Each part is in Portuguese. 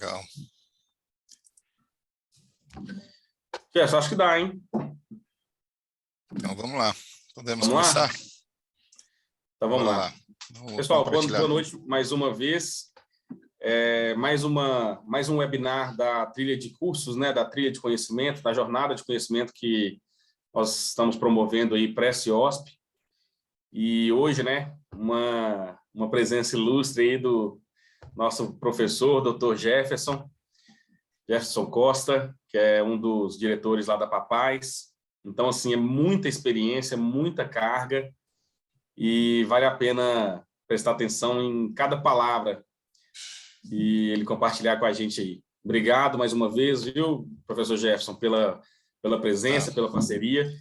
Legal. Gerson, acho que dá, hein? Então, vamos lá. Podemos Vamos começar? lá? Então, vamos Bora lá. lá. Vamos Pessoal, compartilhar. boa noite mais uma vez. Mais um webinar da trilha de cursos, né, da trilha de conhecimento, da jornada de conhecimento que nós estamos promovendo aí, Prece-OSP. E hoje, né, uma presença ilustre aí do nosso professor, Dr. Jefferson Costa, que é um dos diretores lá da Papais. Então, assim, é muita experiência, muita carga, e vale a pena prestar atenção em cada palavra e ele compartilhar com a gente aí. Obrigado mais uma vez, viu, professor Jefferson, pela presença, pela parceria.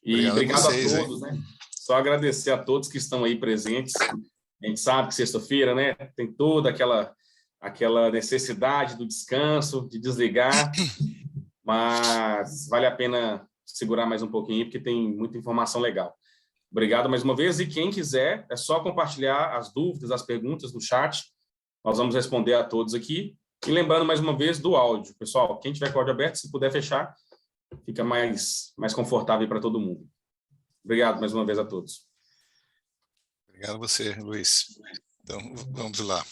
E obrigado a vocês, todos, né? Só agradecer a todos que estão aí presentes. A gente sabe que sexta-feira, né, tem toda aquela necessidade do descanso, de desligar, mas vale a pena segurar mais um pouquinho, porque tem muita informação legal. Obrigado mais uma vez, e quem quiser, é só compartilhar as dúvidas, as perguntas no chat, nós vamos responder a todos aqui. E lembrando mais uma vez do áudio, pessoal, quem tiver com o áudio aberto, se puder fechar, fica mais confortável para todo mundo. Obrigado mais uma vez a todos. Obrigado a você, Luiz. Então, vamos lá.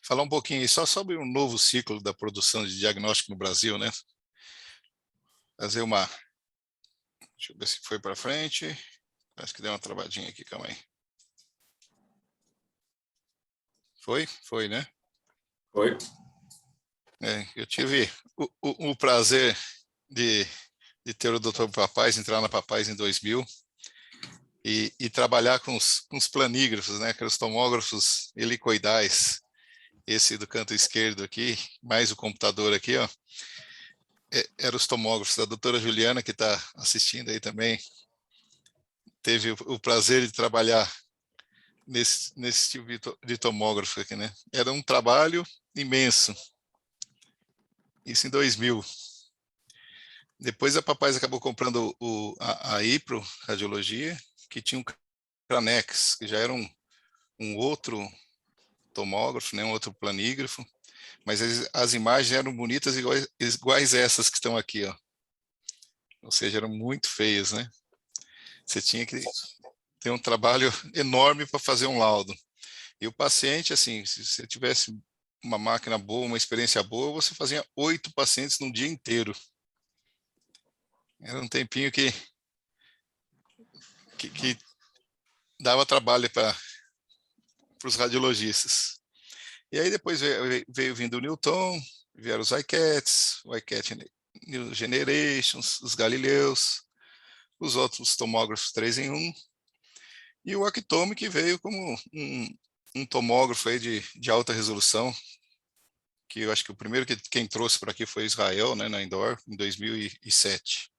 Falar um pouquinho aí só sobre um novo ciclo da produção de diagnóstico no Brasil, né? Fazer uma... Deixa eu ver se foi para frente. Parece que deu uma travadinha aqui, calma aí. Foi? Foi, né? Foi. Eu tive o prazer de ter o Dr. Papais, entrar na Papais em 2000 e trabalhar com os planígrafos, né? Que eram os tomógrafos helicoidais. Esse do canto esquerdo aqui, mais o computador aqui, ó. Eram os tomógrafos da doutora Juliana, que está assistindo aí também. Teve o prazer de trabalhar nesse tipo de tomógrafo aqui, né? Era um trabalho imenso. Isso em 2000. Depois a Papais acabou comprando a Ipro Radiologia, que tinha um Cranex, que já era um outro tomógrafo, né? Um outro planígrafo. Mas as imagens eram bonitas iguais essas que estão aqui, ó. Ou seja, eram muito feias, né? Você tinha que ter um trabalho enorme para fazer um laudo. E o paciente, assim, se você tivesse uma máquina boa, uma experiência boa, você fazia 8 pacientes num dia inteiro. Era um tempinho que dava trabalho para os radiologistas. E aí depois veio vindo o Newton, vieram os iCats, o iCat New Generations, os Galileus, os outros tomógrafos 3 em 1, e o Actome, que veio como um tomógrafo aí de alta resolução, que eu acho que o primeiro quem trouxe para aqui foi Israel, né, na Indoor, em 2007.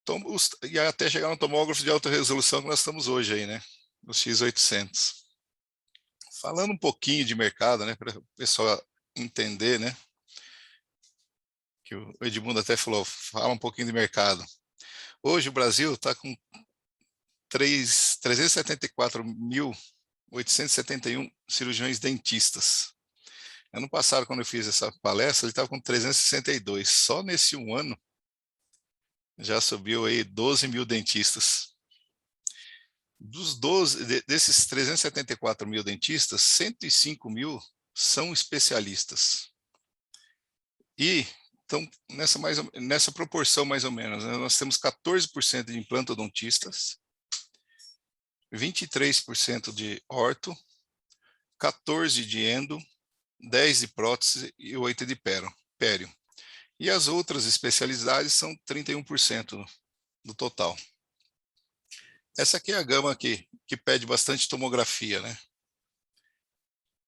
Então, e até chegar no tomógrafo de alta resolução que nós estamos hoje aí, né, o X800. Falando um pouquinho de mercado, né, para o pessoal entender, né, que o Edmundo até falou, fala um pouquinho de mercado. Hoje o Brasil está com 374.871 cirurgiões dentistas. Ano passado, quando eu fiz essa palestra, ele estava com 362. Só nesse um ano, já subiu aí 12 mil dentistas. Desses 374 mil dentistas, 105 mil são especialistas. E então, nessa proporção mais ou menos, né, nós temos 14% de implantodontistas, 23% de orto, 14% de endo, 10% de prótese e 8% de pério. E as outras especialidades são 31% do total. Essa aqui é a gama que pede bastante tomografia, né?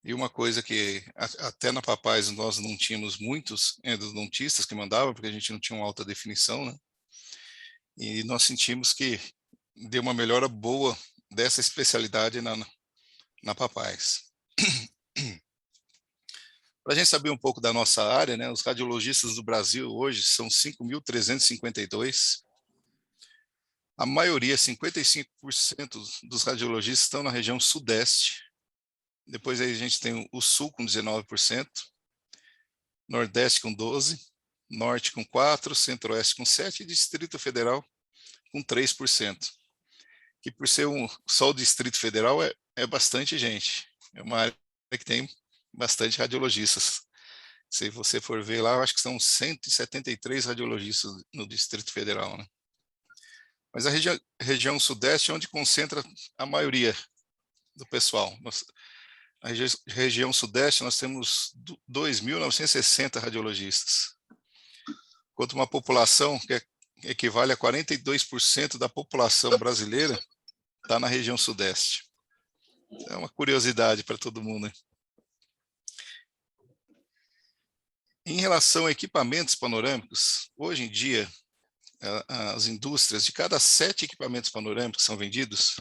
E uma coisa que até na Papais nós não tínhamos muitos endodontistas que mandavam, porque a gente não tinha uma alta definição, né? E nós sentimos que deu uma melhora boa dessa especialidade na Papais. Para a gente saber um pouco da nossa área, né, os radiologistas do Brasil hoje são 5.352. A maioria, 55% dos radiologistas estão na região sudeste, Depois aí a gente tem o Sul com 19%, Nordeste com 12%, Norte com 4%, Centro-Oeste com 7% e Distrito Federal com 3%. Que por ser só o Distrito Federal é bastante gente. É uma área que tem bastante radiologistas. Se você for ver lá, eu acho que são 173 radiologistas no Distrito Federal, né? Mas a região Sudeste é onde concentra a maioria do pessoal. Na região Sudeste nós temos 2.960 radiologistas, enquanto uma população que equivale a 42% da população brasileira está na região Sudeste. É uma curiosidade para todo mundo, né? Em relação a equipamentos panorâmicos, hoje em dia, as indústrias, de cada 7 equipamentos panorâmicos que são vendidos,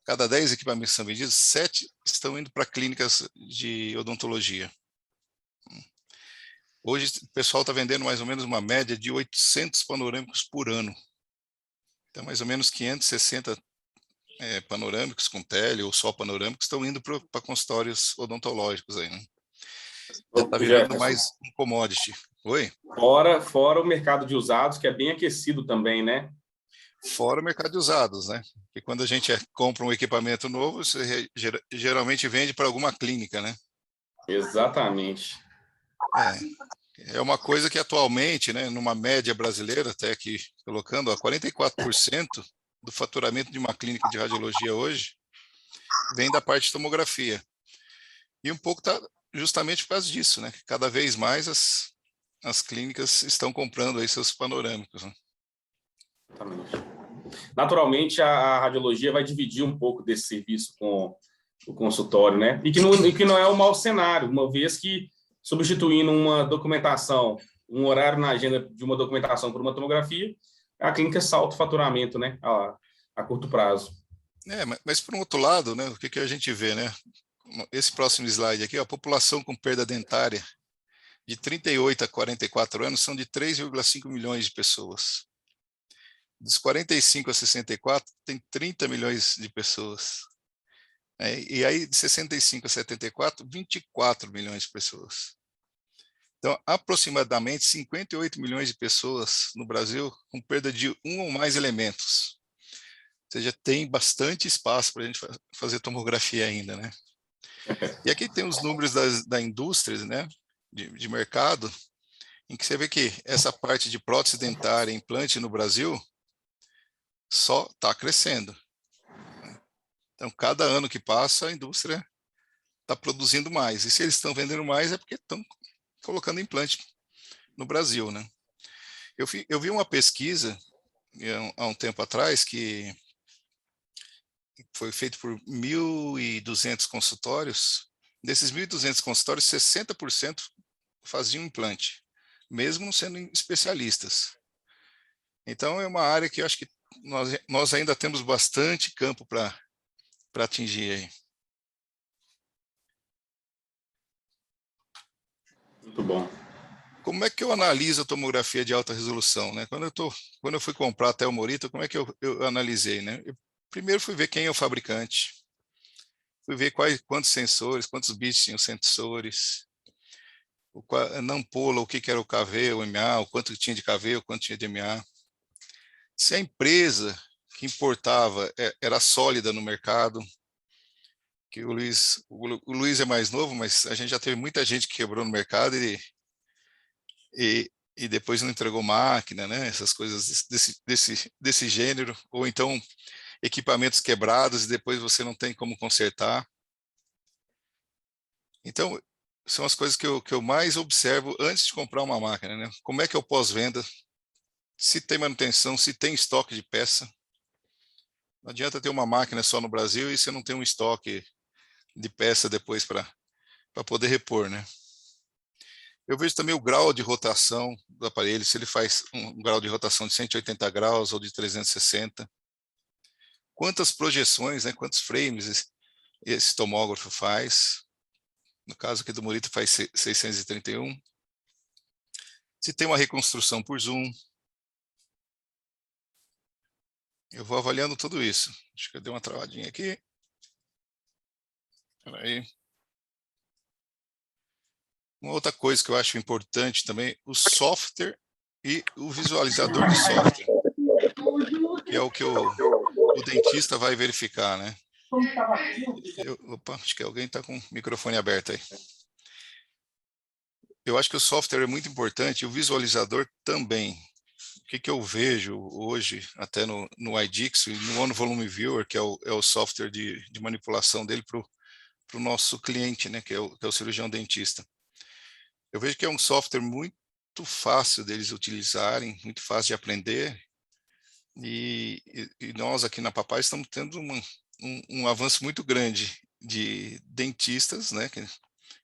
cada 10 equipamentos que são vendidos, 7 estão indo para clínicas de odontologia. Hoje o pessoal está vendendo mais ou menos uma média de 800 panorâmicos por ano. Então, mais ou menos 560 panorâmicos com tele ou só panorâmicos estão indo para consultórios odontológicos aí, né? Já está virando mais um commodity. Oi? Fora o mercado de usados, que é bem aquecido também, né? Fora o mercado de usados, né? Porque quando a gente compra um equipamento novo, você geralmente vende para alguma clínica, né? Exatamente. É uma coisa que atualmente, né, numa média brasileira, até aqui colocando, 44% do faturamento de uma clínica de radiologia hoje vem da parte de tomografia. E um pouco está justamente por causa disso, né? Que cada vez mais as clínicas estão comprando aí seus panorâmicos, né? Exatamente. Naturalmente, a radiologia vai dividir um pouco desse serviço com o consultório, né? E que não é um mau cenário, uma vez que substituindo uma documentação, um horário na agenda de uma documentação por uma tomografia, a clínica salta o faturamento, né? A curto prazo. Mas por um outro lado, né? O que a gente vê, né? Esse próximo slide aqui, a população com perda dentária de 38 a 44 anos são de 3,5 milhões de pessoas. Dos 45 a 64, tem 30 milhões de pessoas. E aí, de 65 a 74, 24 milhões de pessoas. Então, aproximadamente 58 milhões de pessoas no Brasil com perda de um ou mais elementos. Ou seja, tem bastante espaço para a gente fazer tomografia ainda, né? E aqui tem os números da indústria, né, de mercado, em que você vê que essa parte de prótese dentária, implante no Brasil, só está crescendo. Então, cada ano que passa, a indústria está produzindo mais. E se eles estão vendendo mais, é porque estão colocando implante no Brasil, né? Eu vi uma pesquisa há um tempo atrás que foi feita por 1.200 consultórios. Desses 1.200 consultórios, 60% faziam implante, mesmo não sendo especialistas. Então, é uma área que eu acho que nós ainda temos bastante campo para atingir aí. Muito bom. Como é que eu analiso a tomografia de alta resolução, né? Quando eu fui comprar até o Morita, como é que eu analisei, né? Eu primeiro fui ver quem é o fabricante, fui ver quantos sensores, quantos bits tinham sensores, na ampola, o que era o KV, o MA, o quanto tinha de KV, o quanto tinha de MA. Se a empresa que importava era sólida no mercado, que o Luiz é mais novo, mas a gente já teve muita gente que quebrou no mercado e depois não entregou máquina, né? Essas coisas desse gênero, ou então equipamentos quebrados e depois você não tem como consertar. Então, são as coisas que eu mais observo antes de comprar uma máquina, né? Como é que é o pós-venda, se tem manutenção, se tem estoque de peça. Não adianta ter uma máquina só no Brasil e você não tem um estoque de peça depois para poder repor, né? Eu vejo também o grau de rotação do aparelho, se ele faz um grau de rotação de 180 graus ou de 360. Quantas projeções, né, quantos frames esse tomógrafo faz. No caso aqui do Morita faz 631. Se tem uma reconstrução por zoom. Eu vou avaliando tudo isso. Acho que eu dei uma travadinha aqui. Peraí. Uma outra coisa que eu acho importante também, o software e o visualizador de software, que é o que o dentista vai verificar, né? Opa, acho que alguém está com o microfone aberto aí. Eu acho que o software é muito importante, e o visualizador também. O que eu vejo hoje, até no iDix e no One Volume Viewer, que é o software de manipulação dele para o nosso cliente, né, que é o cirurgião dentista. Eu vejo que é um software muito fácil deles utilizarem, muito fácil de aprender, e nós aqui na Papai estamos tendo um avanço muito grande de dentistas, né,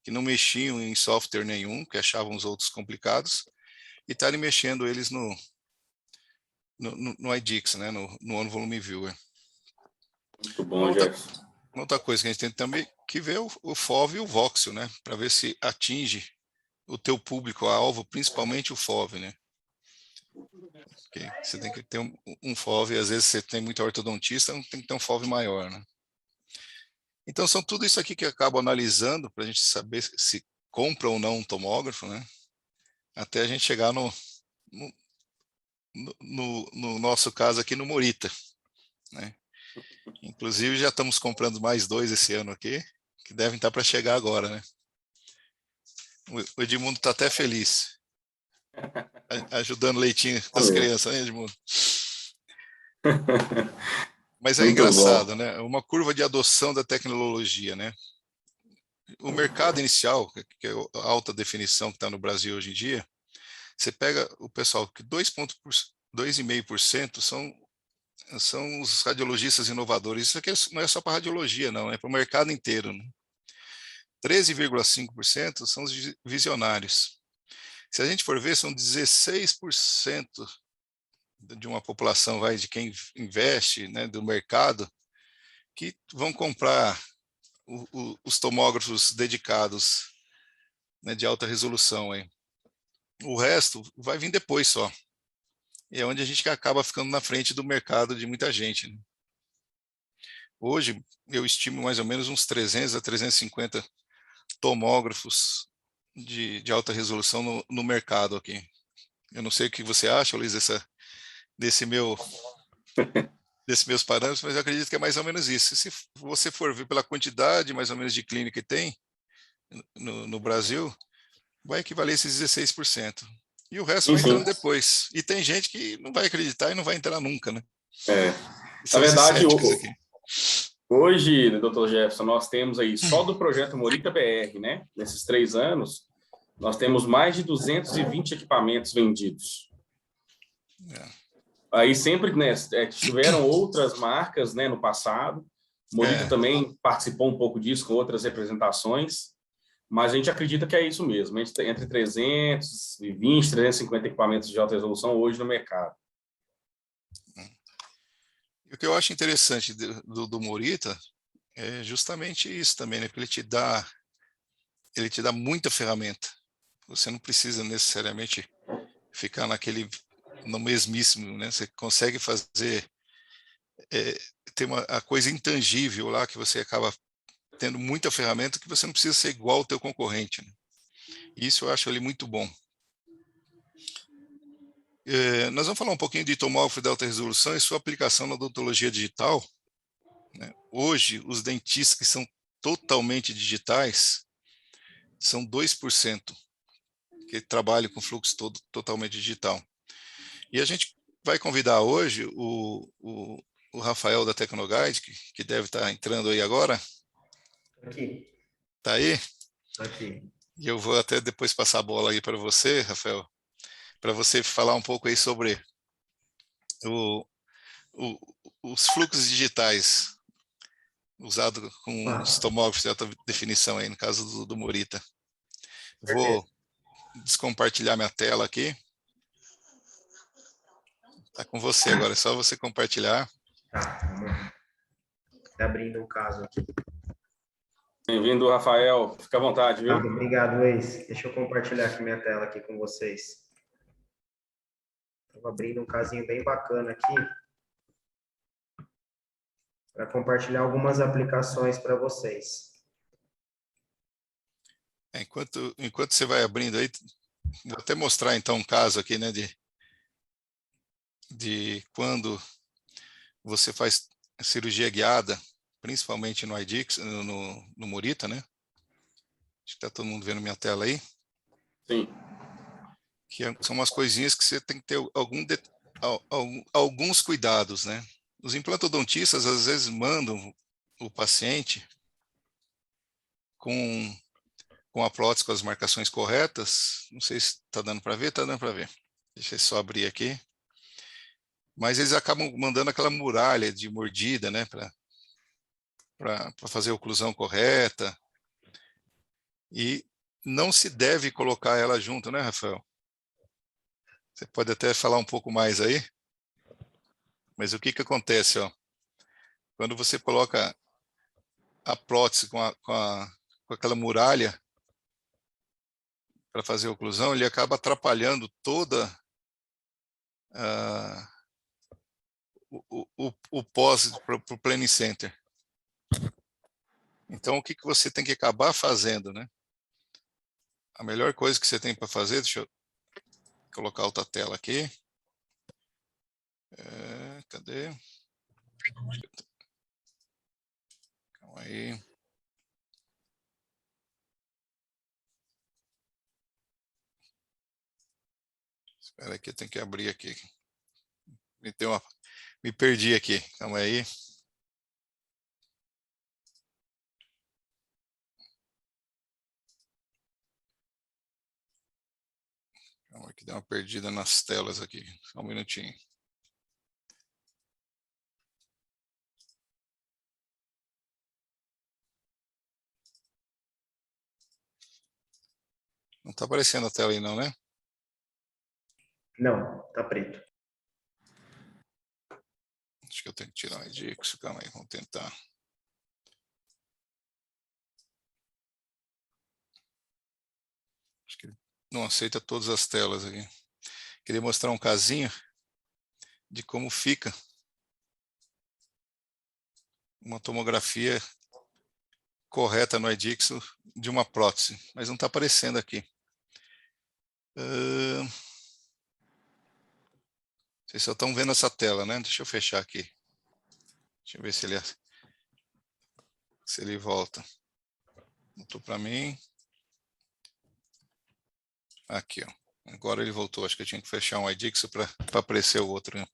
que não mexiam em software nenhum, que achavam os outros complicados, e estarem mexendo eles no iDix, né, no One Volume Viewer. Muito bom, Jefferson. Uma outra coisa que a gente tem também que ver o FOV e o voxel, né, para ver se atinge o teu público-alvo, principalmente o FOV, né? Okay. Você tem que ter um FOV, às vezes você tem muito ortodontista, tem que ter um FOV maior, né? Então, são tudo isso aqui que eu acabo analisando para a gente saber se compra ou não um tomógrafo, né? Até a gente chegar no nosso caso aqui no Morita, né? Inclusive, já estamos comprando mais 2 esse ano aqui, que devem estar para chegar agora, né? O Edmundo está até feliz, ajudando o leitinho das crianças, né, Edmundo? Mas é Muito engraçado, bom. né? Uma curva de adoção da tecnologia, né? O mercado inicial, que é a alta definição que está no Brasil hoje em dia, você pega o pessoal que 2,5% são os radiologistas inovadores. Isso aqui não é só para radiologia, não, é para o mercado inteiro, né? 13,5% são os visionários. Se a gente for ver, são 16% de uma população, de quem investe, né, do mercado, que vão comprar os tomógrafos dedicados, né, de alta resolução. Aí. O resto vai vir depois só. E é onde a gente acaba ficando na frente do mercado de muita gente. Né? Hoje, eu estimo mais ou menos uns 300 a 350 tomógrafos de alta resolução no mercado aqui. Eu não sei o que você acha, Luiz, desses meus parâmetros, mas eu acredito que é mais ou menos isso. Se você for ver pela quantidade mais ou menos de clínica que tem no Brasil, vai equivaler a esses 16%. E o resto Sim, vai entrando sim. depois. E tem gente que não vai acreditar e não vai entrar nunca, né? É. Na São os verdade, escépticos aqui. hoje, doutor Jefferson, nós temos aí, só do projeto Morita BR, né? Nesses 3 anos, nós temos mais de 220 equipamentos vendidos. É. Aí sempre, né, tiveram outras marcas, né, no passado. Morita também participou um pouco disso com outras representações, mas a gente acredita que é isso mesmo. A gente tem entre 320 e 350 equipamentos de alta resolução hoje no mercado. E o que eu acho interessante do Morita é justamente isso também, né? Porque ele te dá muita ferramenta. Você não precisa necessariamente ficar no mesmíssimo, né? Você consegue fazer ter a coisa intangível lá, que você acaba tendo muita ferramenta, que você não precisa ser igual ao teu concorrente. Né? Isso eu acho ali muito bom. Nós vamos falar um pouquinho de tomógrafo de alta resolução e sua aplicação na odontologia digital. Né? Hoje, os dentistas que são totalmente digitais são 2% que trabalham com fluxo todo totalmente digital. E a gente vai convidar hoje o Rafael da Tecnoguide, que deve estar entrando aí agora. Aqui. Está aí? Aqui. E eu vou até depois passar a bola aí para você, Rafael, para você falar um pouco aí sobre os fluxos digitais usados com os tomógrafos de alta definição aí, no caso do Morita. Vou descompartilhar minha tela aqui. Está com você agora, é só você compartilhar. Tá, tá abrindo o caso aqui. Bem-vindo, Rafael. Fica à vontade, viu? Tá, obrigado, Luiz. Deixa eu compartilhar aqui minha tela aqui com vocês. Estou abrindo um casinho bem bacana aqui para compartilhar algumas aplicações para vocês. Enquanto você vai abrindo aí, vou até mostrar então um caso aqui, né, de quando você faz cirurgia guiada, principalmente no IDIX, no Morita, né? Acho que está todo mundo vendo minha tela aí. Sim. Que são umas coisinhas que você tem que ter alguns cuidados, né? Os implantodontistas às vezes mandam o paciente com a prótese com as marcações corretas. Não sei se está dando para ver, está dando para ver. Deixa eu só abrir aqui. Mas eles acabam mandando aquela muralha de mordida, né, para fazer a oclusão correta. E não se deve colocar ela junto, né, Rafael? Você pode até falar um pouco mais aí. Mas o que acontece, ó? Quando você coloca a prótese com aquela muralha para fazer a oclusão, ele acaba atrapalhando toda o pós para o planning center. Então, o que você tem que acabar fazendo, né? A melhor coisa que você tem para fazer, deixa eu colocar outra tela aqui. Cadê? Calma aí. Espera aí que eu tenho que abrir aqui. Me perdi aqui. Calma aí. Calma aí que deu uma perdida nas telas aqui. Só um minutinho. Não está aparecendo a tela aí não, né? Não, tá preto. Acho que eu tenho que tirar o Edix. Calma aí, vamos tentar. Acho que ele não aceita todas as telas aqui. Queria mostrar um casinho de como fica uma tomografia correta no Edixo de uma prótese, mas não está aparecendo aqui. Vocês só estão vendo essa tela, né? Deixa eu fechar aqui. Deixa eu ver se ele volta. Voltou para mim. Aqui, ó. Agora ele voltou. Acho que eu tinha que fechar um Edixo para aparecer o outro. Né?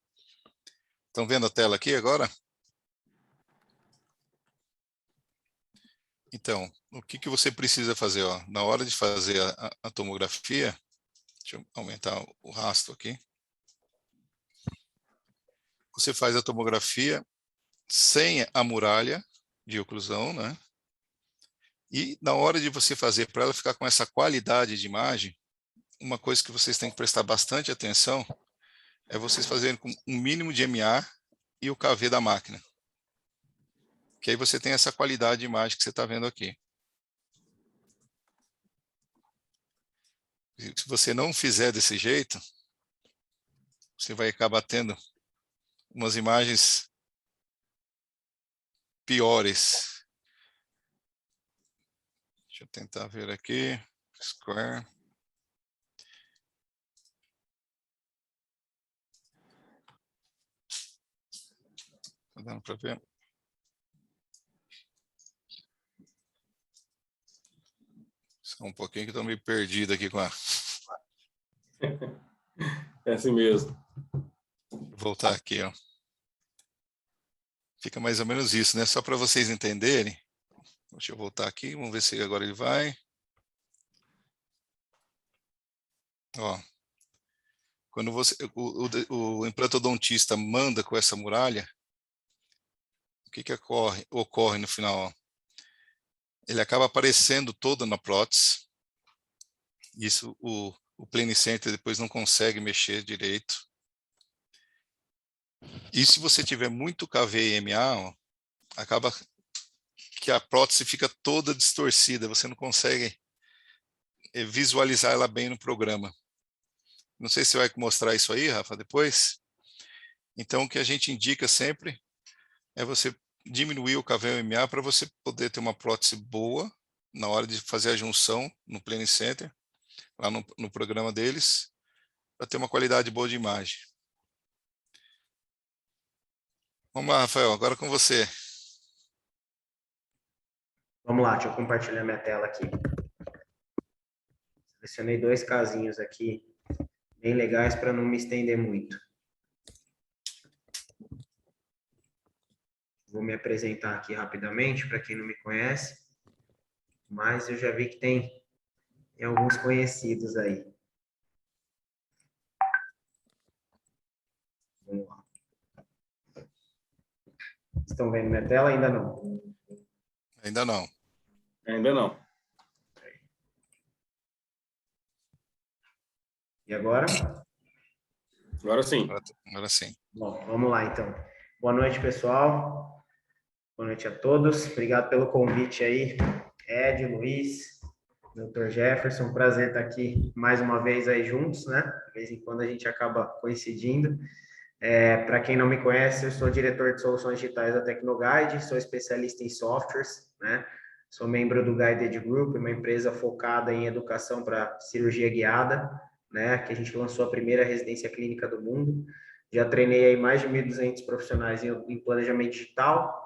Estão vendo a tela aqui agora? Então, o que você precisa fazer? Ó? Na hora de fazer a tomografia, deixa eu aumentar o rastro aqui. Você faz a tomografia sem a muralha de oclusão, né? E na hora de você fazer, para ela ficar com essa qualidade de imagem, uma coisa que vocês têm que prestar bastante atenção é vocês fazerem com um mínimo de MA e o KV da máquina. Que aí você tem essa qualidade de imagem que você está vendo aqui. Se você não fizer desse jeito, você vai acabar tendo umas imagens piores. Deixa eu tentar ver aqui. Square. Tá dando para ver? Só um pouquinho que estou meio perdido aqui com a... É assim mesmo. Vou voltar aqui, ó. Fica mais ou menos isso, né? Só para vocês entenderem. Deixa eu voltar aqui, vamos ver se agora ele vai. Ó, quando o implantodontista manda com essa muralha, o que ocorre no final? Ó? Ele acaba aparecendo todo na prótese. Isso o Plane Center depois não consegue mexer direito. E se você tiver muito KV e MA, ó, acaba que a prótese fica toda distorcida, você não consegue visualizar ela bem no programa. Não sei se você vai mostrar isso aí, Rafa, depois. Então, o que a gente indica sempre é você diminuir o KV e MA para você poder ter uma prótese boa na hora de fazer a junção no Planning Center, lá no programa deles, para ter uma qualidade boa de imagem. Vamos lá, Rafael, agora com você. Vamos lá, deixa eu compartilhar minha tela aqui. Selecionei 2 casinhos aqui, bem legais para não me estender muito. Vou me apresentar aqui rapidamente, para quem não me conhece, mas eu já vi que tem alguns conhecidos aí. Vamos lá. Estão vendo minha tela? Ainda não. Ainda não. Ainda não. E agora? Agora sim. Agora sim. Bom, vamos lá então. Boa noite, pessoal. Boa noite a todos. Obrigado pelo convite aí, Ed, Luiz, Dr. Jefferson. Prazer estar aqui mais uma vez aí juntos, né? De vez em quando a gente acaba coincidindo. Para quem não me conhece, eu sou diretor de soluções digitais da Tecnoguide, sou especialista em softwares, né? Sou membro do Guided Group, uma empresa focada em educação para cirurgia guiada, né? Que a gente lançou a primeira residência clínica do mundo. Já treinei aí mais de 1.200 profissionais em planejamento digital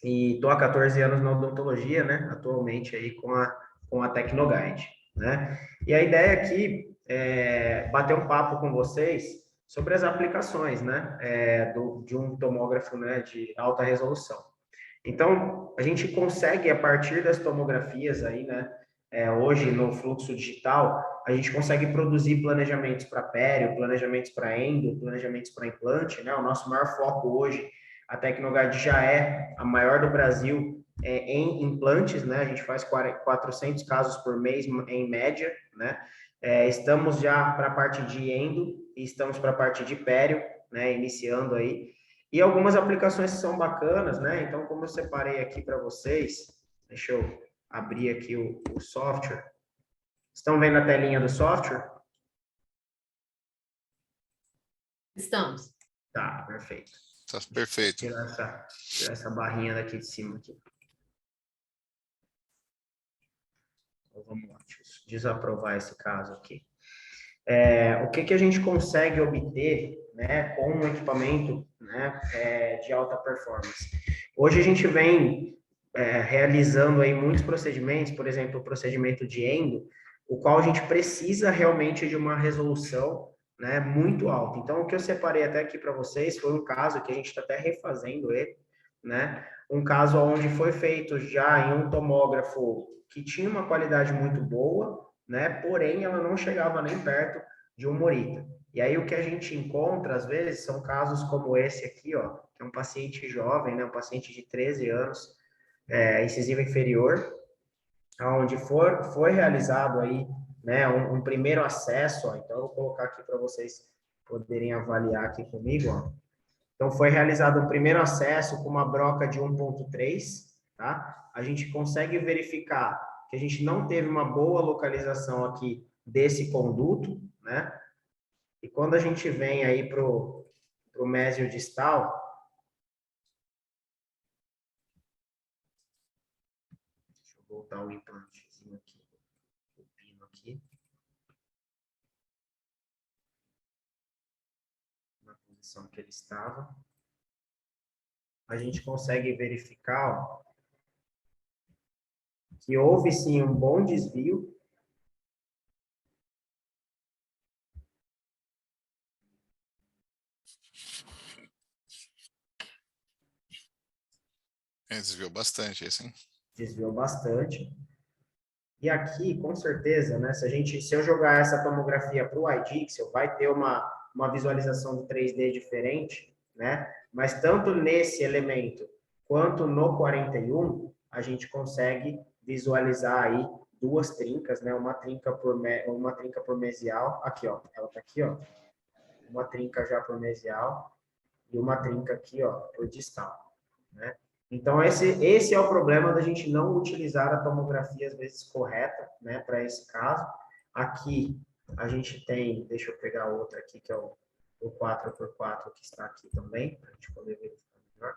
e estou há 14 anos na odontologia, né? Atualmente aí com a Tecnoguide, né? E a ideia aqui é bater um papo com vocês sobre as aplicações, né, de um tomógrafo, né, de alta resolução. Então, a gente consegue, a partir das tomografias aí, né, hoje no fluxo digital, a gente consegue produzir planejamentos para pério, planejamentos para endo, planejamentos para implante, né, o nosso maior foco hoje, a Tecnoguide já é a maior do Brasil em implantes, né, a gente faz 400 casos por mês em média, né, estamos já para a parte de endo e estamos para a parte de pério, né, iniciando aí. E algumas aplicações que são bacanas, né? Então, como eu separei aqui para vocês, deixa eu abrir aqui o software. Estão vendo a telinha do software? Estamos. Tá, perfeito. Tá perfeito. Tirar essa barrinha daqui de cima aqui. Então, vamos lá, deixa eu desaprovar esse caso aqui. O que a gente consegue obter, né, com um equipamento, né, de alta performance? Hoje a gente vem realizando aí muitos procedimentos, por exemplo, o procedimento de endo, o qual a gente precisa realmente de uma resolução, né, muito alta. Então, o que eu separei até aqui para vocês foi um caso que a gente está até refazendo ele, né, um caso onde foi feito já em um tomógrafo que tinha uma qualidade muito boa, né? Porém, ela não chegava nem perto de um Morita. E aí o que a gente encontra, às vezes, são casos como esse aqui, ó, que é um paciente jovem, né? Um paciente de 13 anos, incisiva inferior, onde foi realizado aí, né? Um primeiro acesso, ó. Então, eu vou colocar aqui para vocês poderem avaliar aqui comigo, ó. Então, foi realizado um primeiro acesso com uma broca de 1.3, tá? A gente consegue verificar que a gente não teve uma boa localização aqui desse conduto, né? E quando a gente vem aí pro mésio distal, deixa eu voltar o implantezinho aqui, o pino aqui, na posição que ele estava, a gente consegue verificar, ó, que houve sim um bom desvio. Desviou bastante esse, hein? Desviou bastante. E aqui, com certeza, né, se eu jogar essa tomografia para o iDixel, vai ter uma visualização do 3D diferente, né? Mas tanto nesse elemento quanto no 41, a gente consegue visualizar aí duas trincas, né? Uma trinca por mesial, aqui, ó, ela tá aqui, ó. Uma trinca já por mesial e uma trinca aqui, ó, por distal, né? Então, esse é o problema da gente não utilizar a tomografia, às vezes, correta, né, para esse caso. Aqui, a gente tem, deixa eu pegar outra aqui, que é o 4x4, que está aqui também, para a gente poder verificar melhor.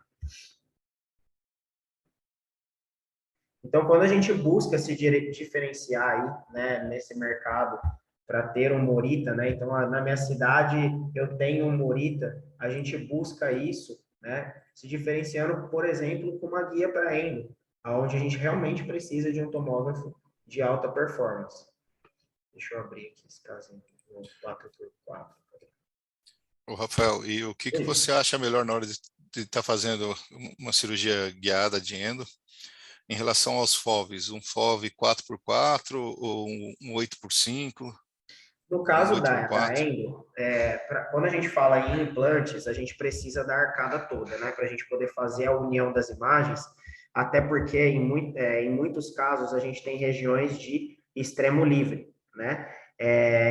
Então, quando a gente busca se diferenciar aí, né, nesse mercado para ter um Morita, né? Então, na minha cidade eu tenho um Morita, a gente busca isso, né? Se diferenciando, por exemplo, com uma guia para endo, onde a gente realmente precisa de um tomógrafo de alta performance. Deixa eu abrir aqui esse casinho, no 4x4. Ô, Rafael, e o que você acha melhor na hora de estar fazendo uma cirurgia guiada de endo em relação aos FOVs? Um FOV 4x4 ou um 8x5? No caso Um da 8x4? endo, quando a gente fala em implantes, a gente precisa da arcada toda, né? Para a gente poder fazer a união das imagens, até porque em muitos casos a gente tem regiões de extremo livre, né?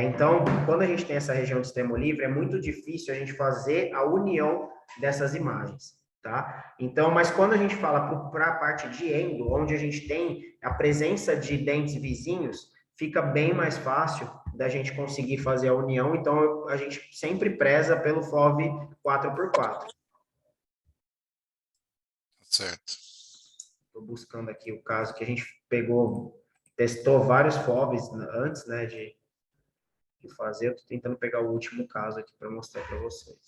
Então, quando a gente tem essa região de extremo livre, é muito difícil a gente fazer a união dessas imagens, tá? Então, mas quando a gente fala para a parte de endo, onde a gente tem a presença de dentes vizinhos, fica bem mais fácil da gente conseguir fazer a união, então a gente sempre preza pelo FOV 4x4. Certo. Estou buscando aqui o caso que a gente testou vários FOVs antes, né, de fazer. Estou tentando pegar o último caso aqui para mostrar para vocês.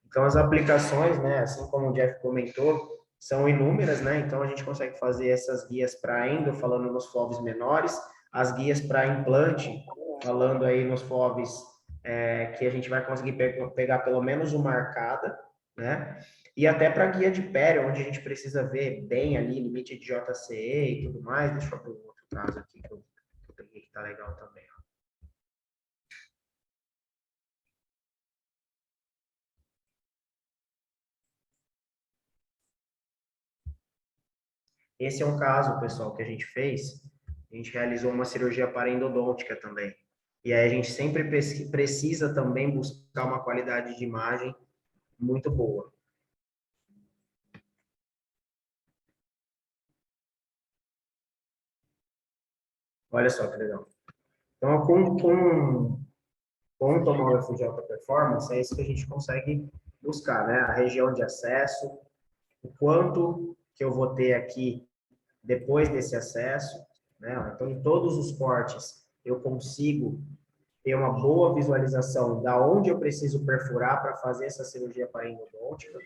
Então, as aplicações, né, assim como o Jeff comentou, são inúmeras, né? Então, a gente consegue fazer essas guias para endo, falando nos FOVs menores, as guias para implante, falando aí nos FOVs que a gente vai conseguir pegar pelo menos uma arcada, né? E até para guia de pério, onde a gente precisa ver bem ali, limite de JCE e tudo mais. Deixa eu abrir um outro caso aqui que eu peguei que tá legal também. Esse é um caso, pessoal, que a gente fez. A gente realizou uma cirurgia parendodôntica também. E aí a gente sempre precisa também buscar uma qualidade de imagem muito boa. Olha só que legal. Então, com um tomógrafo de alta performance, é isso que a gente consegue buscar, né? A região de acesso, o quanto que eu vou ter aqui depois desse acesso, né? Então, em todos os cortes, eu consigo ter uma boa visualização da onde eu preciso perfurar para fazer essa cirurgia parendodôntica.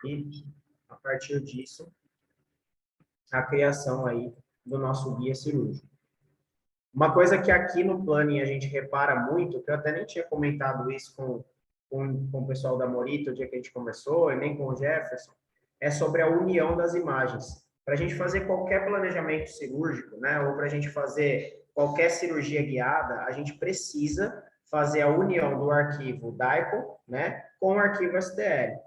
E, a partir disso, a criação aí do nosso guia cirúrgico. Uma coisa que aqui no planning a gente repara muito, que eu até nem tinha comentado isso com o pessoal da Morita, o dia que a gente conversou, e nem com o Jefferson, é sobre a união das imagens. Para a gente fazer qualquer planejamento cirúrgico, né, ou para a gente fazer qualquer cirurgia guiada, a gente precisa fazer a união do arquivo DICOM, né, com o arquivo STL.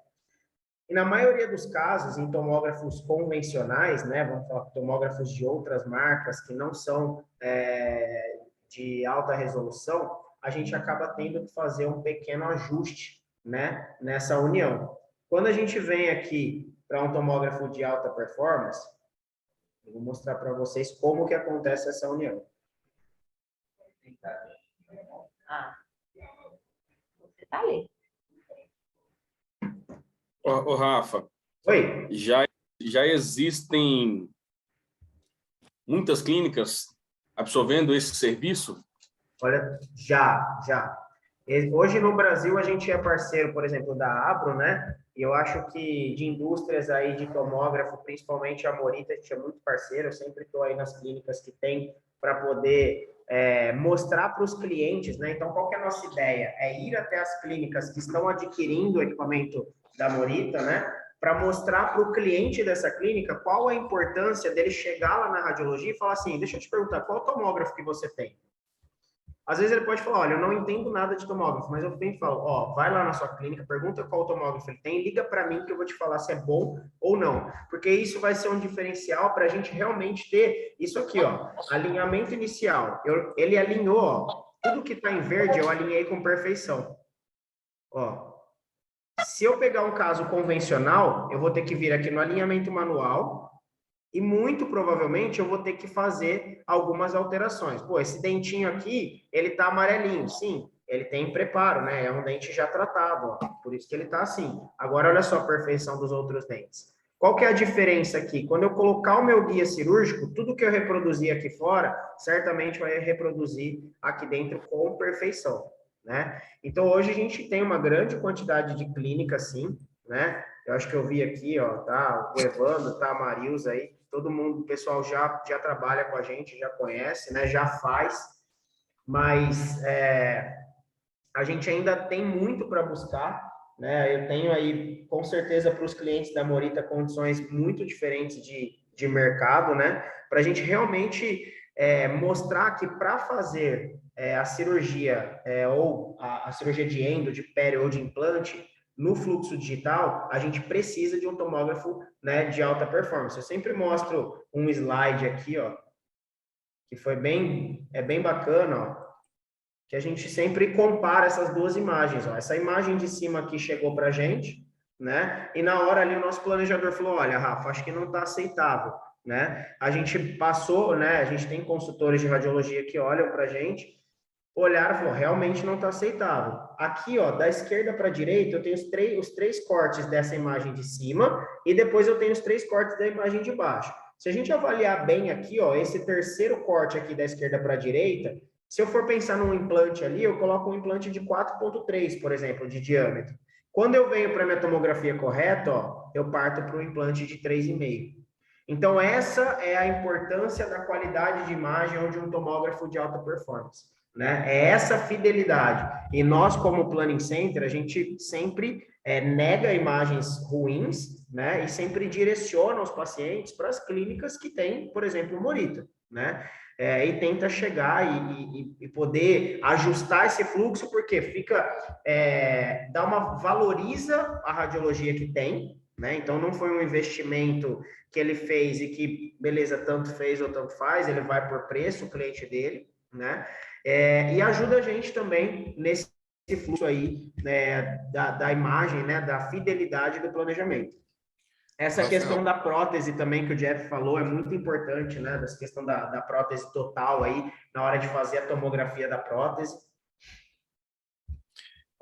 E na maioria dos casos, em tomógrafos convencionais, né, vamos falar tomógrafos de outras marcas que não são de alta resolução, a gente acaba tendo que fazer um pequeno ajuste, né, nessa união. Quando a gente vem aqui para um tomógrafo de alta performance, eu vou mostrar para vocês como que acontece essa união. Você tá ali. Ô, Rafa, Oi? já existem muitas clínicas absorvendo esse serviço? Olha, já. Hoje no Brasil a gente é parceiro, por exemplo, da Abro, né? E eu acho que de indústrias aí de tomógrafo, principalmente a Morita, a gente é muito parceiro. Eu sempre estou aí nas clínicas que tem para poder mostrar para os clientes, né? Então, qual que é a nossa ideia? É ir até as clínicas que estão adquirindo o equipamento da Morita, né? Para mostrar para o cliente dessa clínica qual a importância dele chegar lá na radiologia e falar assim, deixa eu te perguntar, qual tomógrafo que você tem? Às vezes ele pode falar, olha, eu não entendo nada de tomógrafo, mas eu sempre falo, ó, vai lá na sua clínica, pergunta qual tomógrafo ele tem, liga para mim que eu vou te falar se é bom ou não, porque isso vai ser um diferencial para a gente realmente ter isso aqui, ó, alinhamento inicial. Ele alinhou, ó, tudo que está em verde eu alinhei com perfeição. Ó, se eu pegar um caso convencional, eu vou ter que vir aqui no alinhamento manual E muito provavelmente eu vou ter que fazer algumas alterações. Pô, esse dentinho aqui, ele tá amarelinho, sim, ele tem preparo, né? É um dente já tratado, ó, por isso que ele tá assim. Agora, olha só a perfeição dos outros dentes. Qual que é a diferença aqui? Quando eu colocar o meu guia cirúrgico, tudo que eu reproduzir aqui fora, certamente vai reproduzir aqui dentro com perfeição, né? Então, hoje a gente tem uma grande quantidade de clínica, sim, né? Eu acho que eu vi aqui, ó, tá o Evandro, tá a Marilza aí, todo mundo, o pessoal já trabalha com a gente, já conhece, né? Já faz, mas a gente ainda tem muito para buscar, né? Eu tenho aí, com certeza, para os clientes da Morita, condições muito diferentes de mercado, né? Para a gente realmente mostrar que para fazer a cirurgia, ou a cirurgia de endo, de pério ou de implante, no fluxo digital, a gente precisa de um tomógrafo, né, de alta performance. Eu sempre mostro um slide aqui, ó, que foi bem bacana, ó, que a gente sempre compara essas duas imagens. Ó. Essa imagem de cima aqui chegou para a gente, né? E na hora ali o nosso planejador falou, olha, Rafa, acho que não está aceitável, né? A gente passou, né? A gente tem consultores de radiologia que olham para a gente, olharam e falou, realmente não está aceitável. Aqui, ó, da esquerda para a direita, eu tenho os três cortes dessa imagem de cima e depois eu tenho os 3 cortes da imagem de baixo. Se a gente avaliar bem aqui, ó, esse terceiro corte aqui da esquerda para a direita, se eu for pensar num implante ali, eu coloco um implante de 4,3, por exemplo, de diâmetro. Quando eu venho para a minha tomografia correta, ó, eu parto para um implante de 3,5. Então, essa é a importância da qualidade de imagem de um tomógrafo de alta performance, né? É essa fidelidade. E nós, como Planning Center, a gente sempre nega imagens ruins, né? E sempre direciona os pacientes para as clínicas que têm, por exemplo, o Morita, né? E tenta chegar e poder ajustar esse fluxo, porque valoriza a radiologia que tem, né? Então, não foi um investimento que ele fez e que, beleza, tanto fez ou tanto faz, ele vai por preço, o cliente dele, né? E ajuda a gente também nesse fluxo aí, né, da imagem, né, da fidelidade do planejamento. Essa Rafael, questão da prótese também que o Jeff falou é muito importante, né? Dessa questão da prótese total aí, na hora de fazer a tomografia da prótese.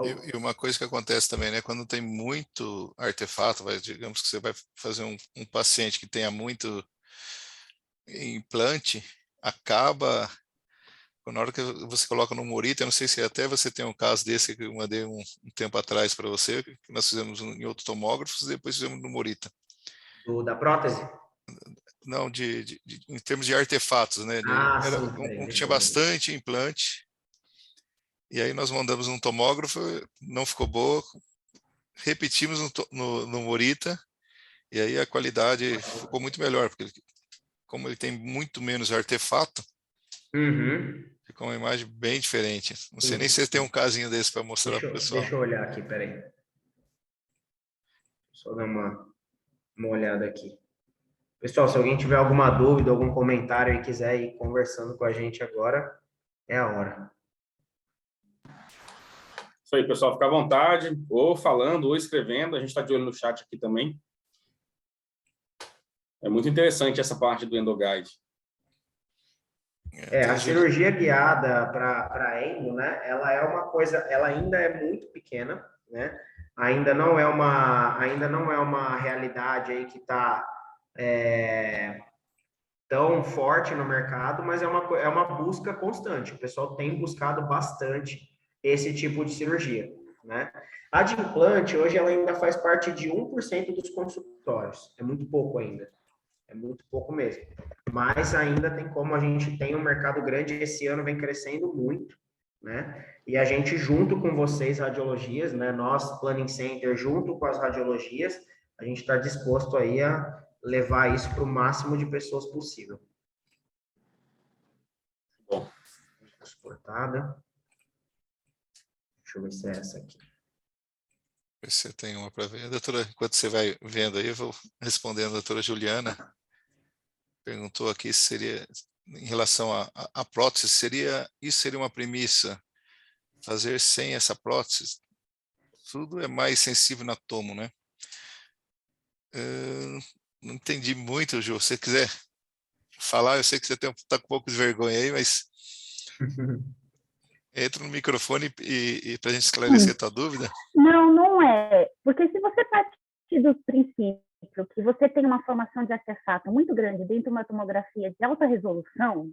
E uma coisa que acontece também, né? Quando tem muito artefato, digamos que você vai fazer um paciente que tenha muito implante, acaba, na hora que você coloca no Morita, eu não sei se até você tem um caso desse que eu mandei um tempo atrás para você, que nós fizemos em outros tomógrafos e depois fizemos no Morita. Da prótese? Não, em termos de artefatos, né? Era Sim, um que tinha bastante implante, e aí nós mandamos um tomógrafo, não ficou boa, repetimos no Morita, e aí a qualidade ficou muito melhor, porque como ele tem muito menos artefato, ficou uma imagem bem diferente. Não sei nem se você tem um casinho desse para mostrar para o pessoal. Deixa eu olhar aqui, peraí. Só dar uma olhada aqui. Pessoal, se alguém tiver alguma dúvida, algum comentário e quiser ir conversando com a gente agora, é a hora. Isso aí, pessoal, fica à vontade, ou falando, ou escrevendo, a gente está de olho no chat aqui também. É muito interessante essa parte do EndoGuide. A cirurgia guiada para endo, né? Ela é uma coisa, ela ainda é muito pequena, né? Ainda não é uma realidade aí que está tão forte no mercado, mas é uma busca constante. O pessoal tem buscado bastante esse tipo de cirurgia, né? A de implante, hoje, ela ainda faz parte de 1% dos consultórios. É muito pouco ainda. É muito pouco mesmo. Mas ainda tem como a gente tem um mercado grande, esse ano vem crescendo muito, né? E a gente, junto com vocês, radiologias, né? Nós, Planning Center, junto com as radiologias, a gente está disposto aí a levar isso para o máximo de pessoas possível. Bom. Exportada. Deixa eu ver se é essa aqui. Você tem uma para ver. Doutora, enquanto você vai vendo aí, eu vou respondendo a doutora Juliana. Perguntou aqui se seria, em relação à prótese, isso seria uma premissa? Fazer sem essa prótese? Tudo é mais sensível na tomo, né? não entendi muito, Ju. Se você quiser falar, eu sei que você está com um pouco de vergonha aí, mas entra no microfone e para a gente esclarecer a tua dúvida. Não, não é. Porque se você partir do princípio que você tem uma formação de artefato muito grande dentro de uma tomografia de alta resolução,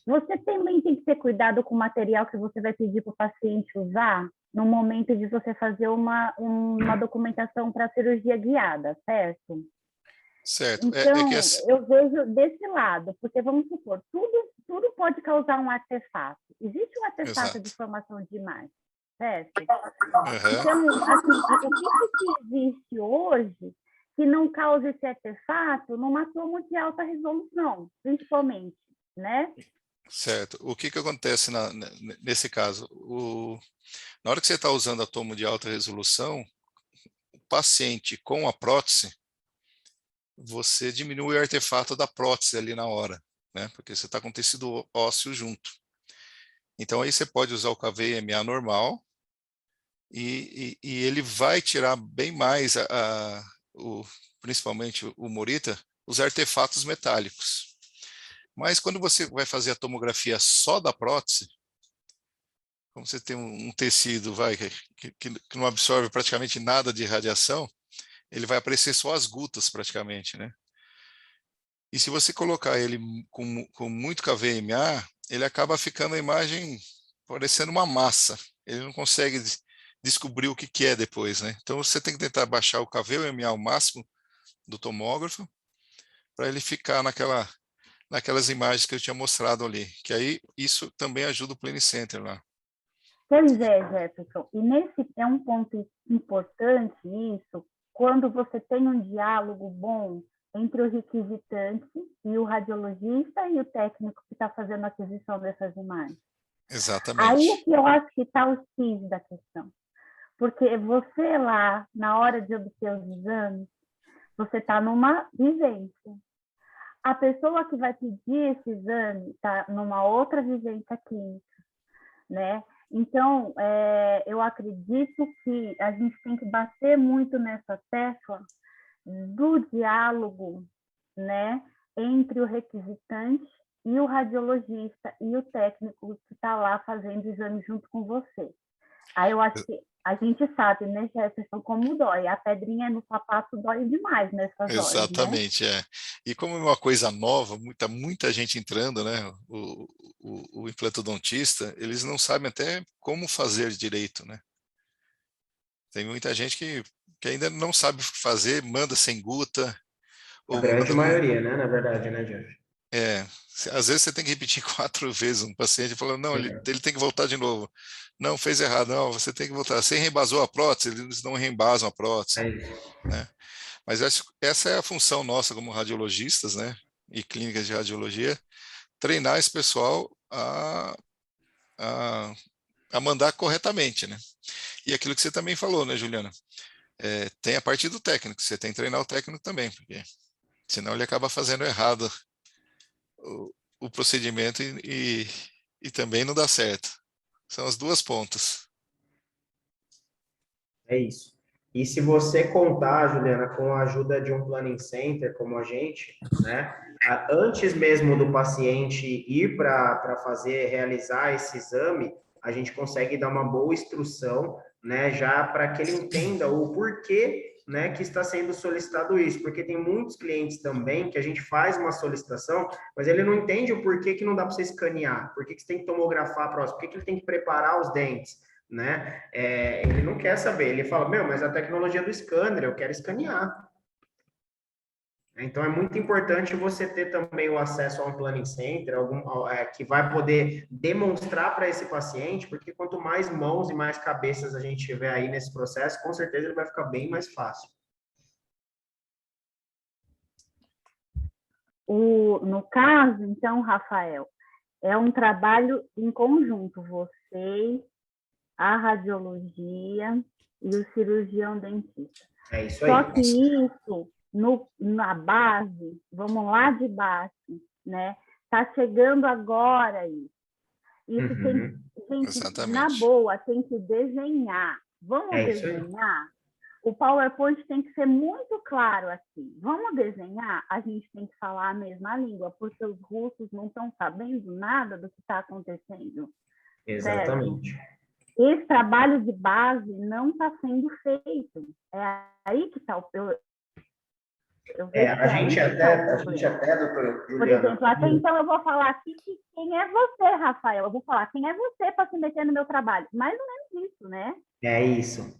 você também tem que ter cuidado com o material que você vai pedir para o paciente usar no momento de você fazer uma documentação para cirurgia guiada, certo? Certo. Então, que eu vejo desse lado, porque vamos supor, tudo pode causar um artefato. Existe um artefato de formação de imagem, certo? Então, assim, o que existe hoje que não causa esse artefato numa tomo de alta resolução, principalmente, né? Certo. O que acontece nesse caso? Na hora que você está usando a tomo de alta resolução, o paciente com a prótese, você diminui o artefato da prótese ali na hora, né? Porque você está com tecido ósseo junto. Então, aí você pode usar o KVMA normal e ele vai tirar bem mais, principalmente o Morita, os artefatos metálicos. Mas quando você vai fazer a tomografia só da prótese, como você tem um tecido que não absorve praticamente nada de radiação, ele vai aparecer só as gutas praticamente, né? E se você colocar ele com muito KVMA, ele acaba ficando a imagem parecendo uma massa. Ele não consegue descobrir o que é depois, né? Então você tem que tentar baixar o KVMA ao máximo do tomógrafo para ele ficar naquelas imagens que eu tinha mostrado ali, que aí isso também ajuda o Plane Center lá. Pois é, Jefferson, e nesse é um ponto importante isso, quando você tem um diálogo bom entre o requisitante e o radiologista e o técnico que está fazendo a aquisição dessas imagens. Exatamente. Aí é que eu acho que está o X da questão, porque você lá, na hora de obter os exames, você está numa vivência. A pessoa que vai pedir esse exame está numa outra vivência clínica, né? Então, eu acredito que a gente tem que bater muito nessa tecla do diálogo, né, entre o requisitante e o radiologista e o técnico que está lá fazendo o exame junto com você. Aí eu acho que a gente sabe, né, Jefferson, como dói. A pedrinha no sapato dói demais nessas horas, Exatamente, né? E como é uma coisa nova, muita gente entrando, né? O implantodontista, eles não sabem até como fazer direito, né? Tem muita gente que ainda não sabe fazer, manda sem guta. A Ou grande manda maioria, né? Na verdade, né, Jeff? às vezes você tem que repetir 4 vezes um paciente falando, não, ele tem que voltar de novo. Não, fez errado, não, você tem que voltar. Você reembasou a prótese, eles não reembasam a prótese, É isso. né? Mas essa é a função nossa como radiologistas, né? E clínicas de radiologia, treinar esse pessoal a mandar corretamente, né? E aquilo que você também falou, né, Juliana? Tem a parte do técnico, você tem que treinar o técnico também, porque senão ele acaba fazendo errado o procedimento e também não dá certo. São as duas pontas. É isso. E se você contar, Juliana, com a ajuda de um planning center como a gente, né? Antes mesmo do paciente ir para realizar esse exame, a gente consegue dar uma boa instrução, né? Já para que ele entenda o porquê, né, que está sendo solicitado isso, porque tem muitos clientes também que a gente faz uma solicitação, mas ele não entende o porquê que não dá para você escanear, por que você tem que tomografar a próstata, por que ele tem que preparar os dentes, né? Ele não quer saber, ele fala, mas a tecnologia do scanner, eu quero escanear. Então, é muito importante você ter também o acesso a um planning center, que vai poder demonstrar para esse paciente, porque quanto mais mãos e mais cabeças a gente tiver aí nesse processo, com certeza ele vai ficar bem mais fácil. No caso, então, Rafael, é um trabalho em conjunto, vocês, a radiologia e o cirurgião dentista. É isso aí. Só que isso, na base, vamos lá de baixo, né? Está chegando agora isso. Isso tem, gente, Exatamente. na boa, tem que desenhar. Vamos desenhar? o PowerPoint tem que ser muito claro assim. Vamos desenhar? A gente tem que falar a mesma língua, porque os russos não estão sabendo nada do que está acontecendo. Exatamente. Certo? Esse trabalho de base não está sendo feito. É aí que está o A gente até, doutora Por Juliana. exemplo, até então eu vou falar aqui que quem é você, Rafael? Eu vou falar quem é você para se meter no meu trabalho. Mais ou menos isso, né? É isso.